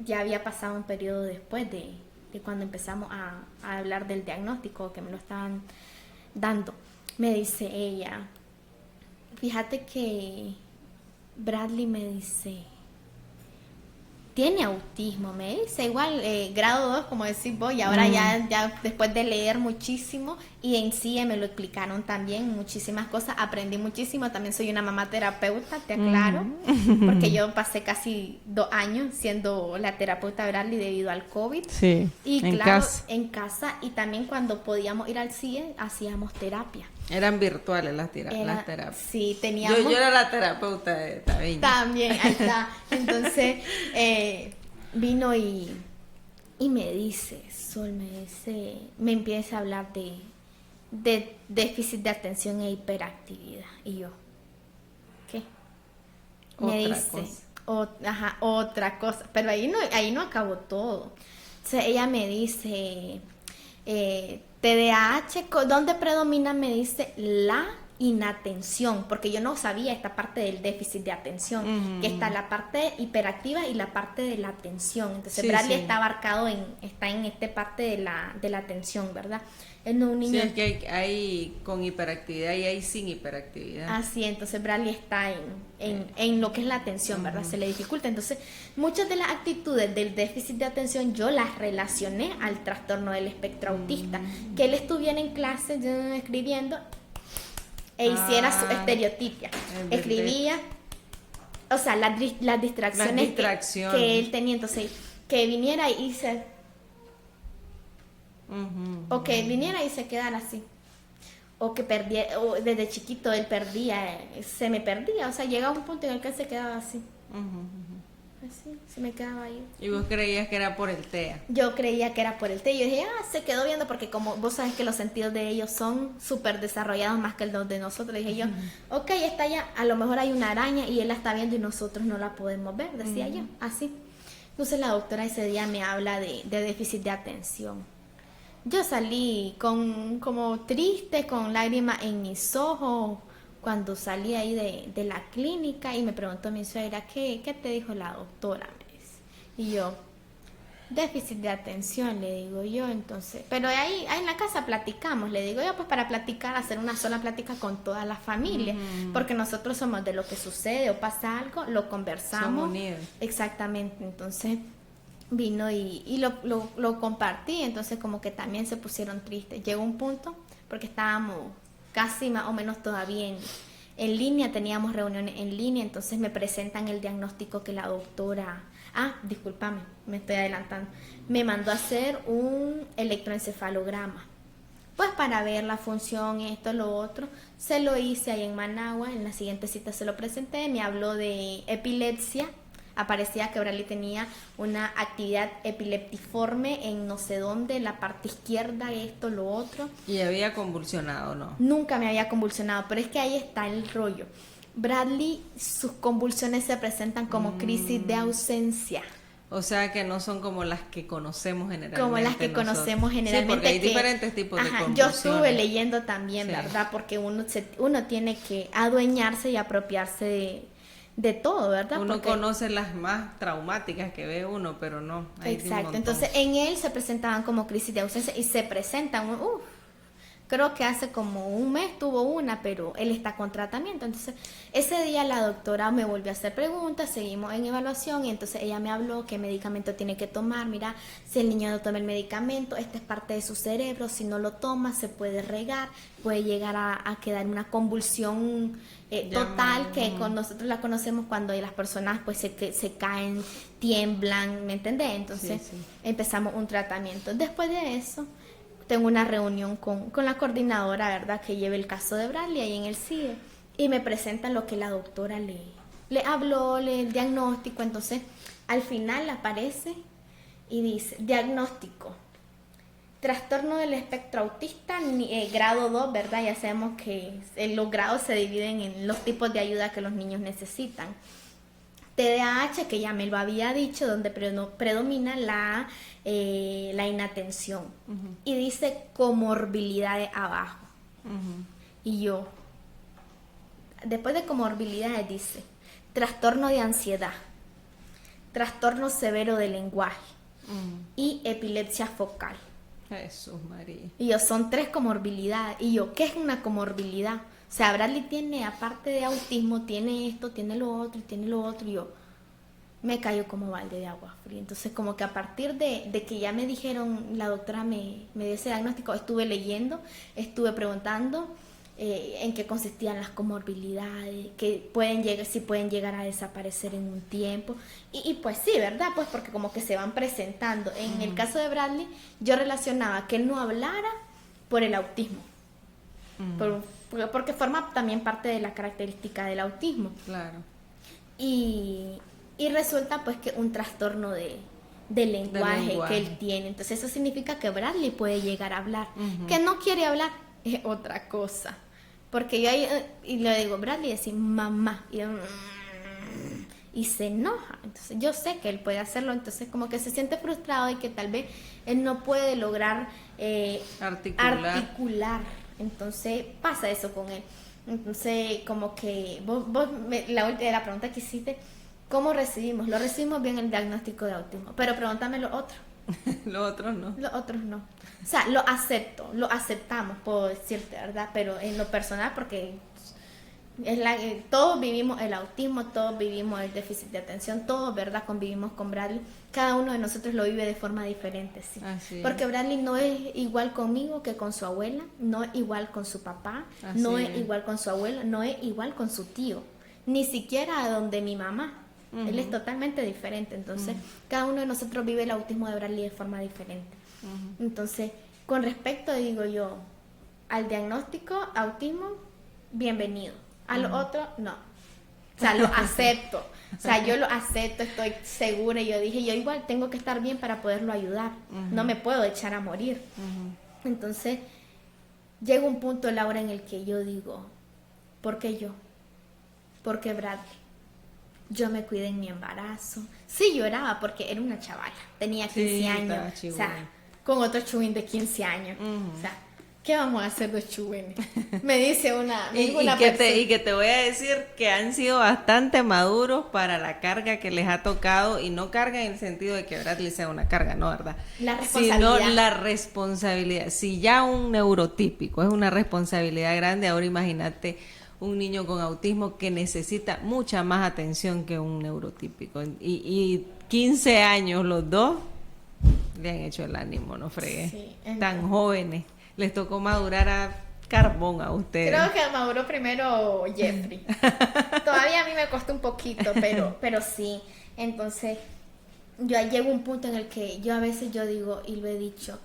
Speaker 2: ya había pasado un periodo después de cuando empezamos a hablar del diagnóstico, que me lo estaban dando. Me dice ella, fíjate que Bradley, me dice, tiene autismo, me dice, igual grado 2, como decís vos, y ahora ya después de leer muchísimo y en sí me lo explicaron también muchísimas cosas, aprendí muchísimo, también soy una mamá terapeuta, te aclaro, porque yo pasé casi 2 años siendo la terapeuta de Bradley debido al COVID.
Speaker 1: Sí,
Speaker 2: y
Speaker 1: en
Speaker 2: claro,
Speaker 1: casa.
Speaker 2: en casa, y también cuando podíamos ir al CIE hacíamos terapia.
Speaker 1: Eran virtuales las
Speaker 2: Era-
Speaker 1: terapias.
Speaker 2: Sí, teníamos...
Speaker 1: Yo era la terapeuta de Taviña.
Speaker 2: También, ahí está. Entonces, vino y me dice, Sol, me empieza a hablar de déficit de atención e hiperactividad. Y yo, ¿qué? Me
Speaker 1: Otra
Speaker 2: dice,
Speaker 1: cosa.
Speaker 2: otra cosa. Pero ahí no acabó todo. Entonces, ella me dice, TDAH, ¿dónde predomina? Me dice la inatención, porque yo no sabía esta parte del déficit de atención, que está la parte hiperactiva y la parte de la atención. Entonces
Speaker 1: Sí,
Speaker 2: Bradley
Speaker 1: sí.
Speaker 2: está abarcado está en esta parte de la atención, ¿verdad? Él no es un
Speaker 1: Sí,
Speaker 2: niño...
Speaker 1: es que hay con hiperactividad y hay sin hiperactividad.
Speaker 2: Así, entonces Bradley está en lo que es la atención, ¿verdad? Se le dificulta. Entonces, muchas de las actitudes del déficit de atención yo las relacioné al trastorno del espectro autista. Que él estuviera en clase escribiendo e hiciera su estereotipia. Escribía, o sea, las distracciones que él tenía. Entonces, que viniera y o que viniera y se quedara así. O que perdía, o desde chiquito él perdía, se me perdía, o sea, llegaba un punto en el que él se quedaba así. Así, se me quedaba ahí.
Speaker 1: Y vos creías que era por el TEA.
Speaker 2: Yo creía que era por el té. Yo dije, se quedó viendo porque como vos sabes que los sentidos de ellos son súper desarrollados más que los de nosotros. Dije yo, ok, está allá, a lo mejor hay una araña y él la está viendo y nosotros no la podemos ver, decía yo, así. Entonces la doctora ese día me habla de déficit de atención. Yo salí como triste, con lágrimas en mis ojos, cuando salí ahí de la clínica y me preguntó mi suegra, ¿qué te dijo la doctora? Me dice. Y yo, déficit de atención, le digo yo, entonces, pero ahí en la casa platicamos, le digo yo, pues para platicar, hacer una sola plática con toda la familia, porque nosotros somos de lo que sucede o pasa algo, lo conversamos.
Speaker 1: Somos unidos.
Speaker 2: Exactamente, entonces vino y lo compartí, entonces como que también se pusieron tristes. Llegó un punto, porque estábamos casi más o menos todavía en línea, teníamos reuniones en línea, entonces me presentan el diagnóstico que la doctora, discúlpame, me estoy adelantando, me mandó a hacer un electroencefalograma, pues para ver la función, esto, lo otro. Se lo hice ahí en Managua, en la siguiente cita se lo presenté, me habló de epilepsia. Aparecía que Bradley tenía una actividad epileptiforme en no sé dónde, la parte izquierda, esto, lo otro.
Speaker 1: ¿Y había convulsionado, no?
Speaker 2: Nunca me había convulsionado, pero es que ahí está el rollo. Bradley, sus convulsiones se presentan como crisis de ausencia.
Speaker 1: O sea que no son como las que conocemos generalmente.
Speaker 2: Como las que conocemos generalmente.
Speaker 1: Sí, porque hay diferentes tipos de convulsiones.
Speaker 2: Yo estuve leyendo también,
Speaker 1: Sí.
Speaker 2: ¿verdad? Porque uno tiene que adueñarse y apropiarse de todo, ¿verdad?
Speaker 1: Uno
Speaker 2: porque
Speaker 1: conoce las más traumáticas que ve uno, pero no. Hay un
Speaker 2: exacto,
Speaker 1: montón.
Speaker 2: entonces en él se presentaban como crisis de ausencia y se presentan, creo que hace como un mes tuvo una, pero él está con tratamiento. Entonces ese día la doctora me volvió a hacer preguntas, seguimos en evaluación y entonces ella me habló qué medicamento tiene que tomar. Mira, si el niño no toma el medicamento, esta es parte de su cerebro, si no lo toma se puede regar, puede llegar a quedar una convulsión total, que con nosotros la conocemos cuando las personas pues se caen, tiemblan, ¿me entendés? Entonces
Speaker 1: Sí.
Speaker 2: empezamos un tratamiento. Después de eso tengo una reunión con la coordinadora, ¿verdad?, que lleva el caso de Bradley ahí en el CIE, y me presentan lo que la doctora le habló, el diagnóstico. Entonces al final aparece y dice, diagnóstico, trastorno del espectro autista, grado 2, ¿verdad? Ya sabemos que los grados se dividen en los tipos de ayuda que los niños necesitan. TDAH, que ya me lo había dicho, donde predomina la inatención. Y dice comorbilidades abajo. Y yo, después de comorbilidades dice trastorno de ansiedad, trastorno severo del lenguaje y epilepsia focal.
Speaker 1: Jesús María.
Speaker 2: Y yo, son 3 comorbilidades. Y yo, ¿qué es una comorbilidad? O sea, Bradley tiene, aparte de autismo, tiene esto, tiene lo otro, y tiene lo otro. Y yo, me cayó como balde de agua fría. Entonces, como que a partir de que ya me dijeron, la doctora me dio ese diagnóstico, estuve leyendo, estuve preguntando en qué consistían las comorbilidades, que pueden llegar, si pueden llegar a desaparecer en un tiempo. Y pues sí, ¿verdad? Pues porque como que se van presentando. En el caso de Bradley, yo relacionaba que él no hablara por el autismo. Porque forma también parte de la característica del autismo.
Speaker 1: Claro.
Speaker 2: Y resulta pues que un trastorno de lenguaje que él tiene. Entonces eso significa que Bradley puede llegar a hablar. Que no quiere hablar es otra cosa. Porque yo ahí, y le digo, Bradley, decir mamá. Y se enoja. Entonces yo sé que él puede hacerlo. Entonces como que se siente frustrado y que tal vez él no puede lograr articular. Entonces pasa eso con él. Entonces como que la pregunta que hiciste, ¿cómo recibimos? Lo recibimos bien el diagnóstico de autismo. Pero pregúntame lo otro.
Speaker 1: Los otros no.
Speaker 2: Los otros no. O sea, lo aceptamos, puedo decirte, ¿verdad? Pero en lo personal, porque todos vivimos el autismo, todos vivimos el déficit de atención, todos, ¿verdad? Convivimos con Bradley. Cada uno de nosotros lo vive de forma diferente, sí. Porque Bradley no es igual conmigo que con su abuela, no es igual con su papá, no es igual con su abuelo, no es igual con su tío, ni siquiera a donde mi mamá. Él es totalmente diferente. Entonces, cada uno de nosotros vive el autismo de Bradley de forma diferente. Entonces, con respecto, digo yo, al diagnóstico autismo, bienvenido. A lo otro, no. O sea, lo acepto. O sea, yo lo acepto, estoy segura. Y yo dije, yo igual tengo que estar bien para poderlo ayudar. No me puedo echar a morir. Entonces, llega un punto, Laura, en el que yo digo, ¿por qué yo? ¿Por qué Bradley? Yo me cuidé en mi embarazo. Sí, lloraba porque era una chavala. Tenía 15 años. O sea, con otro chubín de 15 años. O sea, ¿qué vamos a hacer los chubines? Me dice una persona.
Speaker 1: Y que te voy a decir que han sido bastante maduros para la carga que les ha tocado. Y no carga en el sentido de que Bradley sea una carga, no, ¿verdad?
Speaker 2: La responsabilidad.
Speaker 1: Sino la responsabilidad. Si ya un neurotípico es una responsabilidad grande, ahora imagínate un niño con autismo que necesita mucha más atención que un neurotípico. Y 15 años los dos le han hecho el ánimo, no fregué. Sí, tan jóvenes. Les tocó madurar a carbón a ustedes.
Speaker 2: Creo que maduró primero Jeffrey. Todavía a mí me costó un poquito, pero sí. Entonces, yo llego a un punto en el que yo a veces yo digo, y lo he dicho,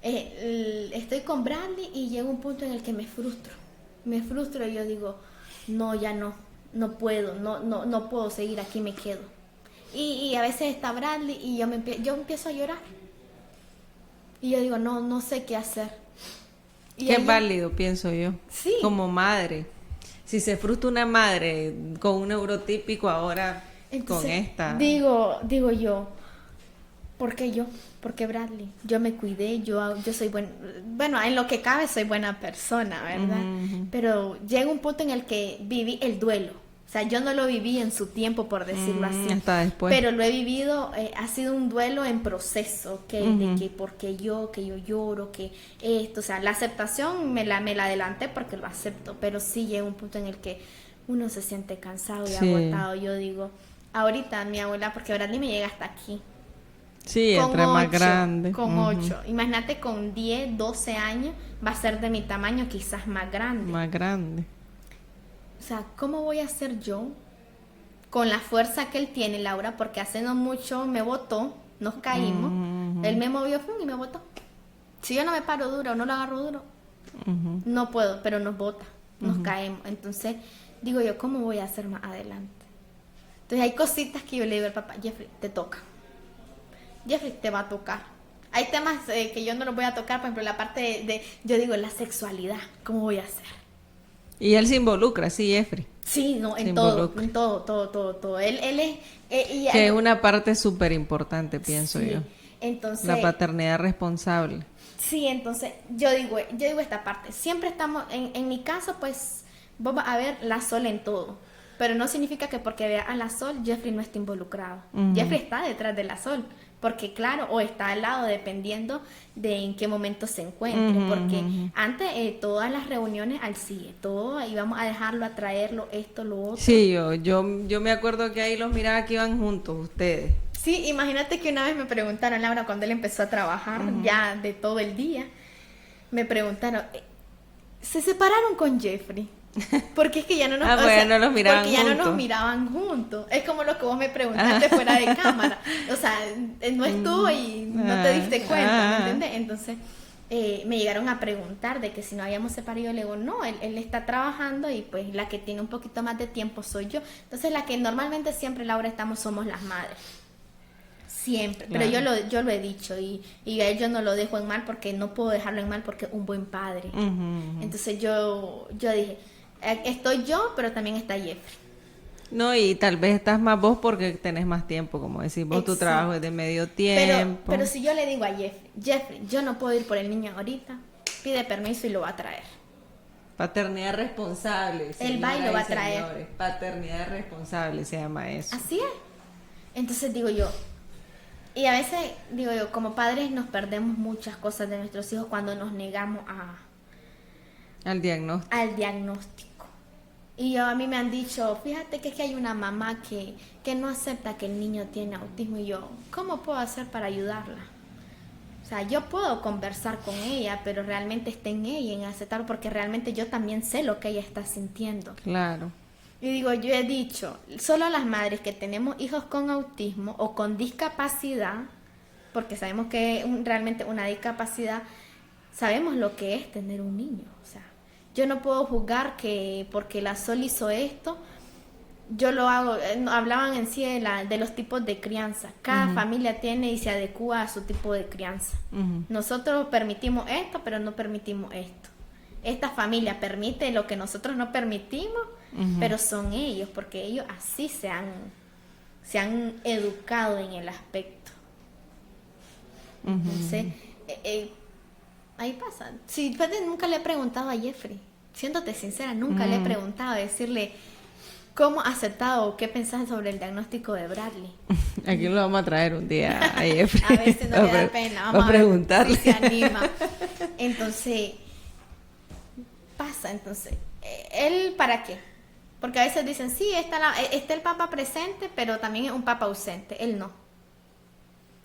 Speaker 2: estoy con Bradley y llego a un punto en el que me frustro y yo digo, no, ya no puedo, no puedo seguir, aquí me quedo. Y a veces está Bradley y yo empiezo a llorar. Y yo digo, no sé qué hacer. Y
Speaker 1: es válido, pienso yo.
Speaker 2: Sí.
Speaker 1: Como madre. Si se frustra una madre con un neurotípico ahora, entonces, con esta.
Speaker 2: Digo yo, ¿por qué yo? ¿Por qué Bradley? Yo me cuidé, yo soy bueno, en lo que cabe soy buena persona, ¿verdad? Pero llega un punto en el que viví el duelo. O sea, yo no lo viví en su tiempo, por decirlo así.
Speaker 1: Hasta después.
Speaker 2: Pero lo he vivido, ha sido un duelo en proceso, de que porque yo lloro, que esto, o sea, la aceptación me la adelanté porque lo acepto, pero sí llega un punto en el que uno se siente cansado y agotado. Yo digo, ahorita mi abuela, porque Bradley me llega hasta aquí.
Speaker 1: Sí, entre más grande.
Speaker 2: Con 8. Imagínate con 10, 12 años, va a ser de mi tamaño, quizás más grande.
Speaker 1: Más grande.
Speaker 2: O sea, ¿cómo voy a hacer yo con la fuerza que él tiene, Laura? Porque hace no mucho me botó, nos caímos, él me movió y me botó. Si yo no me paro duro o no lo agarro duro, no puedo, pero nos bota, nos caemos. Entonces, digo yo, ¿cómo voy a hacer más adelante? Entonces hay cositas que yo le digo al papá, Jeffrey, te toca. Jeffrey, te va a tocar. Hay temas que yo no los voy a tocar, por ejemplo, la parte yo digo, la sexualidad, ¿cómo voy a hacer?
Speaker 1: Y él se involucra, sí, Jeffrey.
Speaker 2: Sí, no, en todo. Él es...
Speaker 1: que es una parte súper importante, pienso yo.
Speaker 2: Entonces,
Speaker 1: la paternidad responsable.
Speaker 2: Sí, entonces, yo digo esta parte. Siempre estamos, en mi caso, pues, vamos a ver la Sol en todo. Pero no significa que porque vea a la Sol, Jeffrey no esté involucrado. Jeffrey está detrás de la Sol, porque claro, o está al lado dependiendo de en qué momento se encuentre, porque antes todas las reuniones al CIE, todo íbamos a dejarlo, a traerlo, esto, lo otro.
Speaker 1: Sí, yo me acuerdo que ahí los miraba que iban juntos ustedes.
Speaker 2: Sí, imagínate que una vez me preguntaron, Laura, cuando él empezó a trabajar ya de todo el día, me preguntaron, ¿se separaron con Jeffrey? Porque es que ya no nos,
Speaker 1: no los miraban
Speaker 2: porque ya
Speaker 1: juntos.
Speaker 2: no nos miraban juntos. Es como lo que vos me preguntaste fuera de cámara. O sea, no estuvo y no te diste cuenta, ¿me entiendes? Entonces me llegaron a preguntar de que si no habíamos separado. Yo le digo, no, él está trabajando y pues la que tiene un poquito más de tiempo soy yo. Entonces la que normalmente siempre, Laura, somos las madres. Siempre,
Speaker 1: Claro.
Speaker 2: pero yo lo he dicho y a él yo no lo dejo en mal porque no puedo dejarlo en mal porque es un buen padre. Entonces yo dije, estoy yo, pero también está Jeffrey.
Speaker 1: No, y tal vez estás más vos porque tenés más tiempo, como decís vos, tu
Speaker 2: Exacto.
Speaker 1: trabajo es de medio tiempo.
Speaker 2: Pero si yo le digo a Jeffrey, yo no puedo ir por el niño ahorita, pide permiso y lo va a traer.
Speaker 1: Paternidad responsable.
Speaker 2: Él va y lo va a
Speaker 1: señoras y
Speaker 2: traer.
Speaker 1: señores. Paternidad responsable se llama eso.
Speaker 2: Así es. Entonces digo yo, y a veces digo yo, como padres nos perdemos muchas cosas de nuestros hijos cuando nos negamos
Speaker 1: Al diagnóstico.
Speaker 2: al diagnóstico. Y a mí me han dicho, fíjate que es que hay una mamá que no acepta que el niño tiene autismo. Y yo, ¿cómo puedo hacer para ayudarla? O sea, yo puedo conversar con ella, pero realmente está en ella, en aceptarlo, porque realmente yo también sé lo que ella está sintiendo.
Speaker 1: Claro.
Speaker 2: Y digo, yo he dicho, solo las madres que tenemos hijos con autismo o con discapacidad, porque sabemos que realmente una discapacidad, sabemos lo que es tener un niño. O sea, yo no puedo juzgar que porque la Sol hizo esto, yo lo hago. Hablaban en sí de los tipos de crianza. Cada familia tiene y se adecua a su tipo de crianza. Nosotros permitimos esto, pero no permitimos esto. Esta familia permite lo que nosotros no permitimos, pero son ellos, porque ellos así se han educado en el aspecto. Entonces, ahí pasa. Si nunca le he preguntado a Jeffrey, siéndote sincera, nunca le he preguntado, decirle cómo ha aceptado o qué pensás sobre el diagnóstico de Bradley.
Speaker 1: Aquí lo vamos a traer un día a Jeffrey.
Speaker 2: A veces no le da pena, vamos a
Speaker 1: preguntarle.
Speaker 2: ver si se anima. Entonces, pasa, entonces, ¿él para qué? Porque a veces dicen, sí, está el papá presente, pero también es un papá ausente. Él no.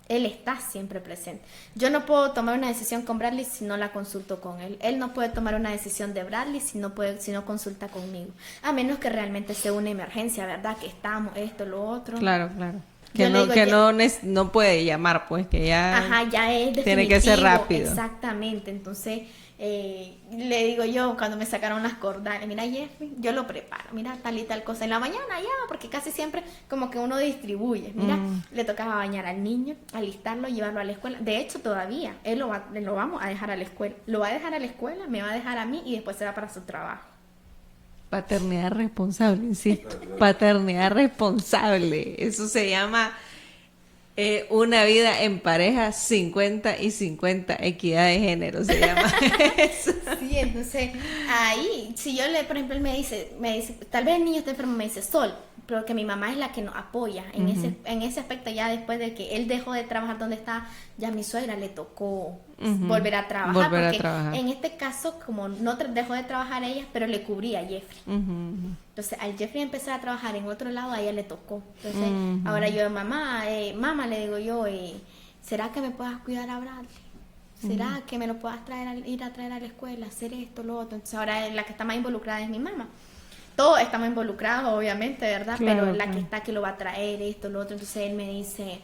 Speaker 2: Él está siempre presente. Yo no puedo tomar una decisión con Bradley si no la consulto con él. Él no puede tomar una decisión de Bradley si no consulta conmigo. A menos que realmente sea una emergencia, ¿verdad? Que estamos, esto, lo otro.
Speaker 1: Claro.
Speaker 2: Yo le digo,
Speaker 1: No puede llamar, pues, que ya...
Speaker 2: Ajá, ya es definitivo.
Speaker 1: Tiene que ser rápido.
Speaker 2: Exactamente. Entonces, le digo yo, cuando me sacaron las cordales, mira, Jeffrey, yo lo preparo, mira, tal y tal cosa. En la mañana ya, porque casi siempre como que uno distribuye. Mira, le tocaba bañar al niño, alistarlo, llevarlo a la escuela. De hecho, todavía, él lo vamos a dejar a la escuela. Lo va a dejar a la escuela, me va a dejar a mí y después se va para su trabajo.
Speaker 1: Paternidad responsable, insisto. Paternidad responsable. Eso se llama una vida en pareja 50 y 50, equidad de género se llama eso.
Speaker 2: Sí, entonces ahí, si yo por ejemplo, él me dice, tal vez el niño está enfermo, me dice, Sol, pero que mi mamá es la que nos apoya en ese aspecto. Ya después de que él dejó de trabajar donde está, ya a mi suegra le tocó volver a trabajar, porque en este caso, como no dejó de trabajar ella, pero le cubría a Jeffrey. Entonces, al Jeffrey empezar a trabajar en otro lado, a ella le tocó. Entonces, ahora yo, mamá, le digo yo, ¿será que me puedas cuidar a Bradley? ¿Será que me lo puedas ir a traer a la escuela, hacer esto, lo otro? Entonces, ahora la que está más involucrada es mi mamá. Todos estamos involucrados, obviamente, ¿verdad? Claro, pero la que está que lo va a traer, esto, lo otro. Entonces, él me dice,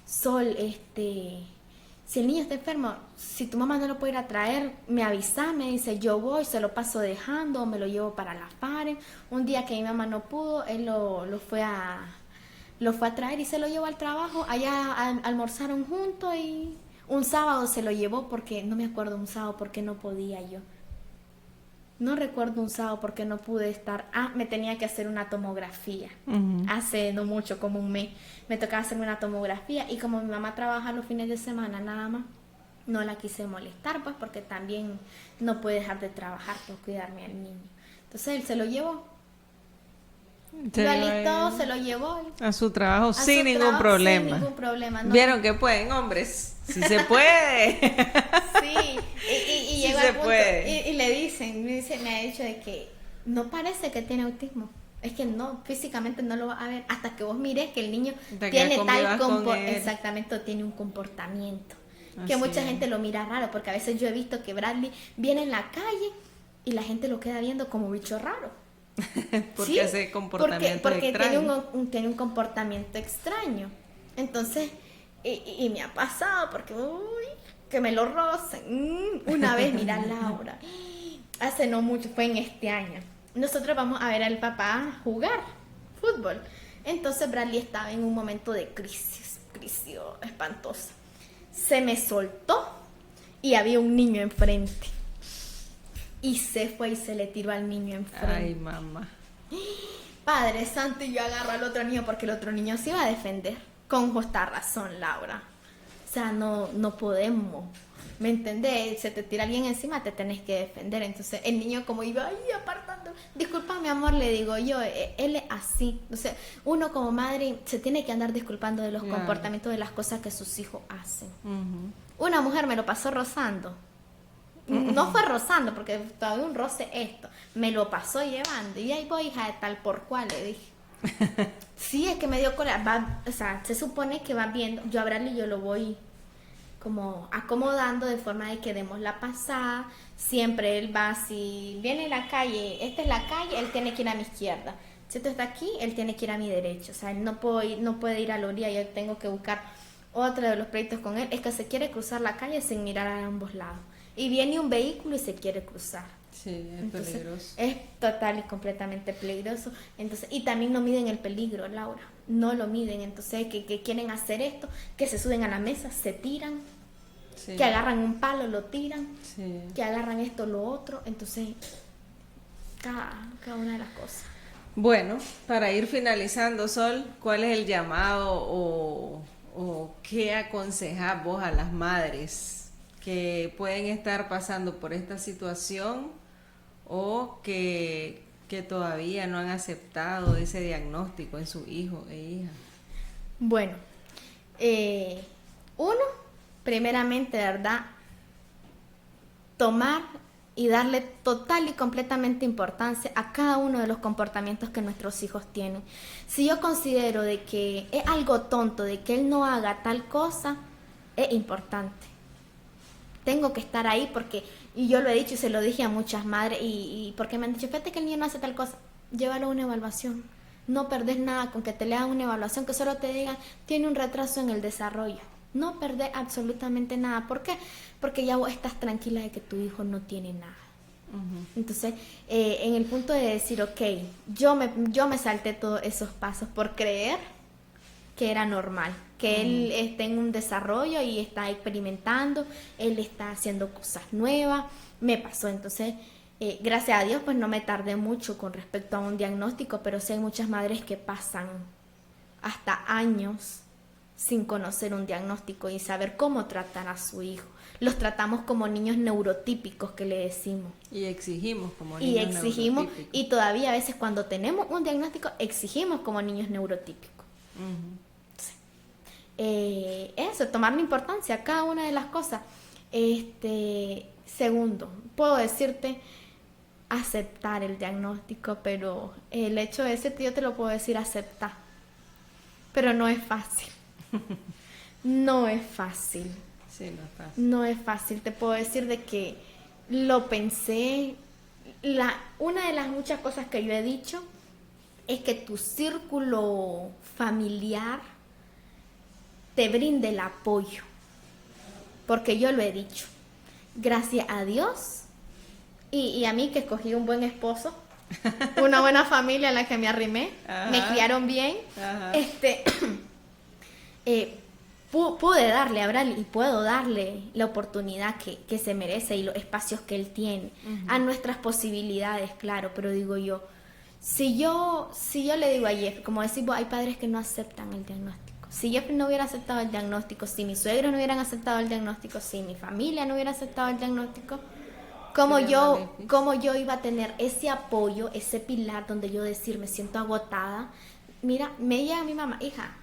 Speaker 2: Sol, si el niño está enfermo, si tu mamá no lo puede ir a traer, me avisa, me dice, yo voy, se lo paso dejando, o me lo llevo para las pares. Un día que mi mamá no pudo, él lo fue a traer y se lo llevó al trabajo. Allá almorzaron juntos y un sábado se lo llevó, porque no me acuerdo un sábado porque no podía yo. No recuerdo un sábado porque no pude estar. Me tenía que hacer una tomografía. Hace no mucho, como un mes, me tocaba hacerme una tomografía. Y como mi mamá trabaja los fines de semana nada más, no la quise molestar, pues, porque también no puede dejar de trabajar por cuidarme al niño. Entonces él se lo llevó.
Speaker 1: Se
Speaker 2: lo
Speaker 1: lleva
Speaker 2: alistó,
Speaker 1: él
Speaker 2: se lo llevó
Speaker 1: a su trabajo
Speaker 2: a
Speaker 1: sin
Speaker 2: su
Speaker 1: ningún
Speaker 2: trabajo
Speaker 1: problema.
Speaker 2: sin ningún problema. No,
Speaker 1: ¿Vieron que pueden, hombres? Sí se puede.
Speaker 2: sí, y
Speaker 1: Sí
Speaker 2: llegó
Speaker 1: se
Speaker 2: al punto,
Speaker 1: puede.
Speaker 2: y le dicen, me ha dicho de que no parece que tiene autismo. Es que no, físicamente no lo va a ver hasta que vos mires que el niño
Speaker 1: Hasta que
Speaker 2: tiene
Speaker 1: convivas
Speaker 2: tal
Speaker 1: con él.
Speaker 2: exactamente, tiene un comportamiento. Que
Speaker 1: Así
Speaker 2: mucha
Speaker 1: es.
Speaker 2: gente lo mira raro, porque a veces yo he visto que Bradley viene en la calle y la gente lo queda viendo como bicho raro.
Speaker 1: Porque
Speaker 2: Sí,
Speaker 1: hace comportamientos
Speaker 2: porque
Speaker 1: extraños.
Speaker 2: tiene un comportamiento extraño. Entonces, y me ha pasado porque, uy, que me lo rocen. Una vez, mira, Laura, hace no mucho, fue en este año. Nosotros vamos a ver al papá jugar fútbol. Entonces Bradley estaba en un momento de crisis espantosa. Se me soltó y había un niño enfrente. Y se fue y se le tiró al niño enfrente.
Speaker 1: Ay, mamá.
Speaker 2: Padre santo, y yo agarro al otro niño porque el otro niño se iba a defender. Con justa razón, Laura. O sea, no podemos. ¿Me entendés? Se te tira alguien encima, te tenés que defender. Entonces el niño como iba ahí apartando. Disculpa, mi amor, le digo yo, él es así. O sea, uno como madre se tiene que andar disculpando de los
Speaker 1: Claro.
Speaker 2: comportamientos de las cosas que sus hijos hacen.
Speaker 1: Ujú.
Speaker 2: Una mujer me lo pasó rozando. No fue rozando, porque todavía un roce esto. Me lo pasó llevando. Y ahí voy, hija de tal por cual, le dije. Sí, es que me dio cola. O sea, se supone que va viendo. Yo a Bradley yo lo voy como acomodando de forma de que demos la pasada. Siempre él va, si viene en la calle, esta es la calle, él tiene que ir a mi izquierda. Si esto está aquí, él tiene que ir a mi derecha. O sea, él no puede ir a la orilla, yo tengo que buscar otro de los proyectos con él. Es que se quiere cruzar la calle sin mirar a ambos lados. Y viene un vehículo y se quiere cruzar.
Speaker 1: Sí, es
Speaker 2: Entonces,
Speaker 1: peligroso.
Speaker 2: es total y completamente peligroso. Entonces, y también no miden el peligro, Laura. No lo miden. Entonces, que quieren hacer esto, que se suben a la mesa, se tiran,
Speaker 1: Sí.
Speaker 2: que agarran un palo, lo tiran,
Speaker 1: Sí.
Speaker 2: que agarran esto, lo otro. Entonces, cada una de las cosas.
Speaker 1: Bueno, para ir finalizando, Sol, ¿cuál es el llamado o qué aconsejas vos a las madres que pueden estar pasando por esta situación o que todavía no han aceptado ese diagnóstico en su hijo e hija?
Speaker 2: Bueno, uno, primeramente, ¿verdad? Tomar y darle total y completamente importancia a cada uno de los comportamientos que nuestros hijos tienen. Si yo considero de que es algo tonto, de que él no haga tal cosa, es importante. Tengo que estar ahí porque, y yo lo he dicho y se lo dije a muchas madres, y porque me han dicho, fíjate que el niño no hace tal cosa, llévalo a una evaluación. No perdés nada con que te le hagan una evaluación, que solo te digan, tiene un retraso en el desarrollo. No perdés absolutamente nada. ¿Por qué? Porque ya vos estás tranquila de que tu hijo no tiene nada. Entonces, en el punto de decir, ok, yo me salté todos esos pasos por creer que era normal, que él esté en un desarrollo y está experimentando, él está haciendo cosas nuevas, me pasó. Entonces, gracias a Dios, pues no me tardé mucho con respecto a un diagnóstico, pero sí hay muchas madres que pasan hasta años sin conocer un diagnóstico y saber cómo tratar a su hijo. Los tratamos como niños neurotípicos, que le decimos.
Speaker 1: Y exigimos como
Speaker 2: Y
Speaker 1: niños
Speaker 2: exigimos,
Speaker 1: neurotípicos.
Speaker 2: y todavía a veces cuando tenemos un diagnóstico, exigimos como niños neurotípicos.
Speaker 1: Ujú.
Speaker 2: Eso, tomarle importancia a cada una de las cosas. Segundo, puedo decirte aceptar el diagnóstico, pero el hecho de decirte, yo te lo puedo decir aceptar, pero no es fácil. No es fácil.
Speaker 1: Sí, no es fácil.
Speaker 2: No es fácil. Te puedo decir de que lo pensé. Una de las muchas cosas que yo he dicho es que tu círculo familiar te brinde el apoyo, porque yo lo he dicho, gracias a Dios y a mí, que escogí un buen esposo, una buena familia a la que me arrimé.
Speaker 1: Ajá.
Speaker 2: Me criaron bien.
Speaker 1: Ajá.
Speaker 2: Pude darle a Bradley y puedo darle la oportunidad que se merece y los espacios que él tiene, a nuestras posibilidades, claro. Pero digo yo, si yo le digo a Jeff, como decimos, hay padres que no aceptan el diagnóstico. Si Jeff no hubiera aceptado el diagnóstico, si mis suegros no hubieran aceptado el diagnóstico, si mi familia no hubiera aceptado el diagnóstico, cómo yo iba a tener ese apoyo, ese pilar donde yo decir me siento agotada. Mira, me llega mi mamá, hija,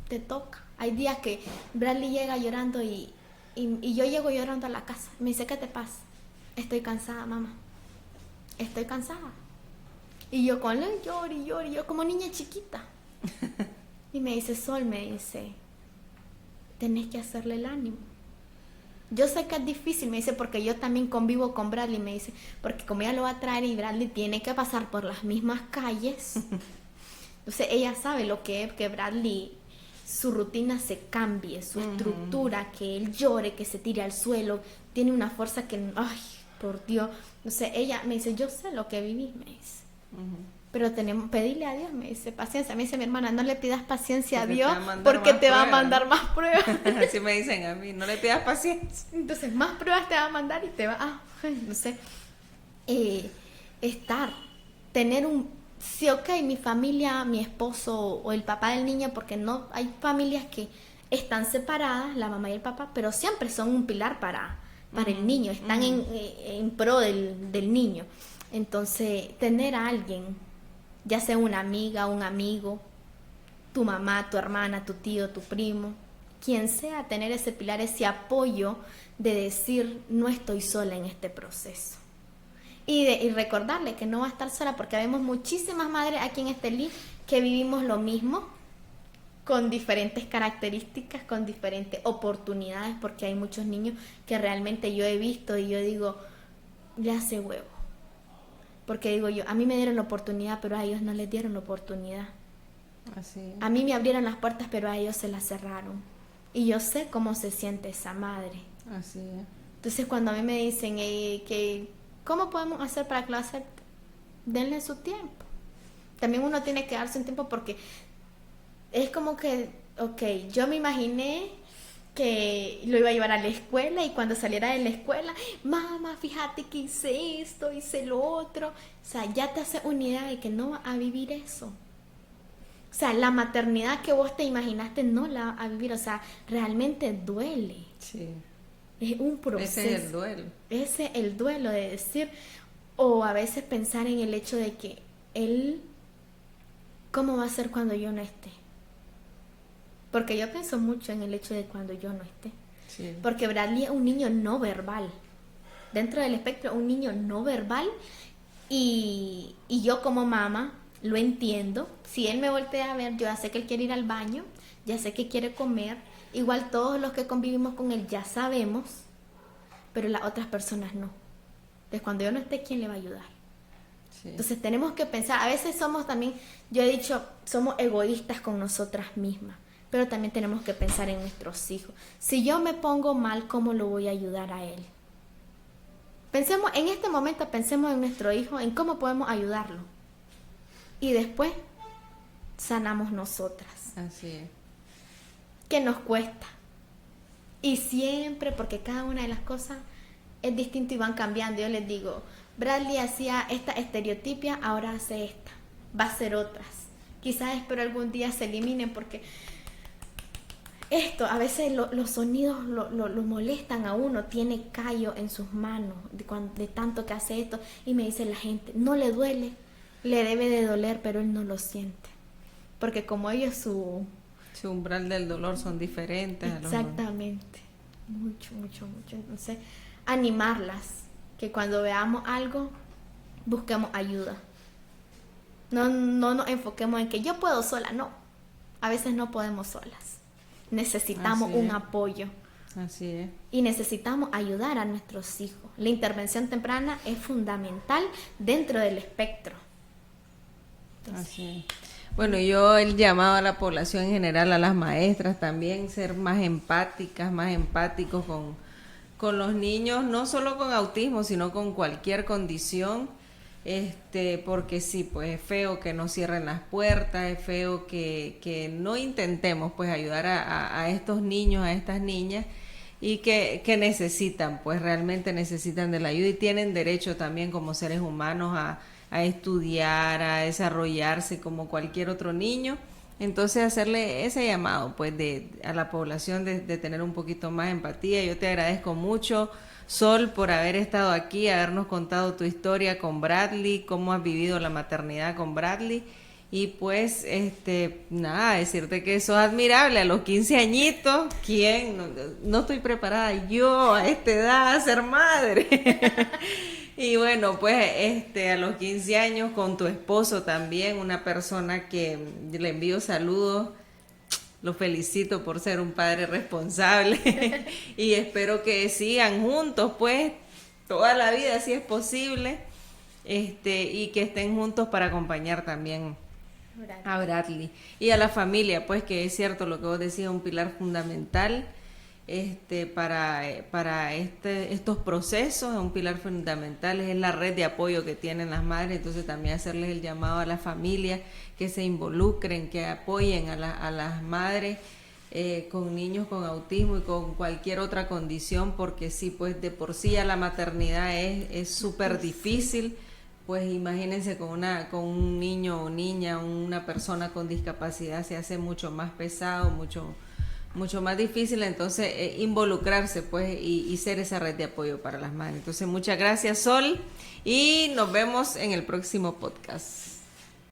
Speaker 2: te toca. Hay días que Bradley llega llorando y yo llego llorando a la casa. Me dice, ¿qué te pasa? Estoy cansada, mamá. Estoy cansada. Y yo con él lloro y lloro, yo como niña chiquita. Y me dice, Sol, me dice, tenés que hacerle el ánimo. Yo sé que es difícil, me dice, porque yo también convivo con Bradley, me dice, porque como ella lo va a traer y Bradley tiene que pasar por las mismas calles. Entonces ella sabe lo que es que Bradley, su rutina se cambie, su estructura, que él llore, que se tire al suelo, tiene una fuerza que, ay, por Dios. Entonces ella me dice, yo sé lo que viví, me dice. Pero pedirle a Dios, me dice, paciencia. Me dice mi hermana, no le pidas paciencia a Dios porque te va a mandar más pruebas.
Speaker 1: Así me dicen a mí, no le pidas paciencia.
Speaker 2: Entonces más pruebas te va a mandar y te va no sé, tener sí, ok, mi familia, mi esposo o el papá del niño, porque no, hay familias que están separadas, la mamá y el papá, pero siempre son un pilar para el niño, están en pro del niño. Entonces, tener a alguien, ya sea una amiga, un amigo, tu mamá, tu hermana, tu tío, tu primo, quien sea, tener ese pilar, ese apoyo de decir, no estoy sola en este proceso. Y recordarle que no va a estar sola, porque vemos muchísimas madres aquí en Estelí que vivimos lo mismo, con diferentes características, con diferentes oportunidades, porque hay muchos niños que realmente yo he visto y yo digo, le hace huevo. Porque digo yo, a mí me dieron la oportunidad, pero a ellos no les dieron la oportunidad.
Speaker 1: Así es.
Speaker 2: A mí me abrieron las puertas, pero a ellos se las cerraron. Y yo sé cómo se siente esa madre.
Speaker 1: Así es.
Speaker 2: Entonces cuando a mí me dicen que ¿cómo podemos hacer para que lo acepten? Denle su tiempo. También uno tiene que darse un tiempo porque es como que, ok, yo me imaginé que lo iba a llevar a la escuela y cuando saliera de la escuela, mamá, fíjate que hice esto, hice lo otro. O sea, ya te hace una idea de que no va a vivir eso. O sea, la maternidad que vos te imaginaste no la va a vivir. O sea, realmente duele.
Speaker 1: Sí.
Speaker 2: Es un proceso.
Speaker 1: Ese es el duelo.
Speaker 2: Ese es el duelo de decir, o a veces pensar en el hecho de que él, ¿cómo va a ser cuando yo no esté? Porque yo pienso mucho en el hecho de cuando yo no esté.
Speaker 1: Sí.
Speaker 2: Porque Bradley es un niño no verbal. Dentro del espectro, un niño no verbal. Y yo como mamá lo entiendo. Si él me voltea a ver, yo ya sé que él quiere ir al baño, ya sé que quiere comer. Igual todos los que convivimos con él ya sabemos, pero las otras personas no. Entonces cuando yo no esté, ¿quién le va a ayudar? Sí. Entonces tenemos que pensar, a veces somos también, yo he dicho, somos egoístas con nosotras mismas, pero también tenemos que pensar en nuestros hijos. Si yo me pongo mal, ¿cómo lo voy a ayudar a él? Pensemos, en este momento pensemos en nuestro hijo, en cómo podemos ayudarlo. Y después sanamos nosotras.
Speaker 1: Así es.
Speaker 2: Que nos cuesta. Y siempre, porque cada una de las cosas es distinto y van cambiando. Yo les digo, Bradley hacía esta estereotipia, ahora hace esta. Va a hacer otras. Quizás espero algún día se eliminen porque esto, a veces los sonidos lo molestan a uno. Tiene callo en sus manos de tanto que hace esto. Y me dice la gente, no le duele, le debe de doler, pero él no lo siente. Porque como ellos su
Speaker 1: umbral del dolor son diferentes.
Speaker 2: Exactamente. Mucho. Entonces, animarlas. Que cuando veamos algo, busquemos ayuda. No nos enfoquemos en que yo puedo sola. No. A veces no podemos solas. Necesitamos un apoyo.
Speaker 1: Así es.
Speaker 2: Y necesitamos ayudar a nuestros hijos. La intervención temprana es fundamental dentro del espectro. Entonces,
Speaker 1: así es. Bueno, yo el llamado a la población en general, a las maestras también, ser más empáticas, más empáticos con los niños, no solo con autismo, sino con cualquier condición, porque sí, pues es feo que no cierren las puertas, es feo que no intentemos pues ayudar a estos niños, a estas niñas, y que necesitan, pues realmente necesitan de la ayuda y tienen derecho también como seres humanos a estudiar, a desarrollarse como cualquier otro niño. Entonces hacerle ese llamado pues a la población de tener un poquito más empatía. Yo te agradezco mucho Sol, por haber estado aquí, habernos contado tu historia con Bradley, cómo has vivido la maternidad con Bradley. Y pues, nada, decirte que eso es admirable a los 15 añitos. ¿Quién? No estoy preparada yo a esta edad a ser madre. Y bueno, pues a los 15 años con tu esposo también, una persona que le envío saludos. Lo felicito por ser un padre responsable y espero que sigan juntos, pues, toda la vida si es posible, y que estén juntos para acompañar también a Bradley y a la familia, pues, que es cierto lo que vos decías, un pilar fundamental para estos procesos, un pilar fundamental es la red de apoyo que tienen las madres. Entonces también hacerles el llamado a la familia que se involucren, que apoyen a las madres con niños con autismo y con cualquier otra condición, porque sí, pues de por sí ya la maternidad es súper difícil. Pues imagínense con un niño o niña, una persona con discapacidad, se hace mucho más pesado, mucho más difícil. Entonces involucrarse pues y ser esa red de apoyo para las madres. Entonces muchas gracias, Sol, y nos vemos en el próximo podcast.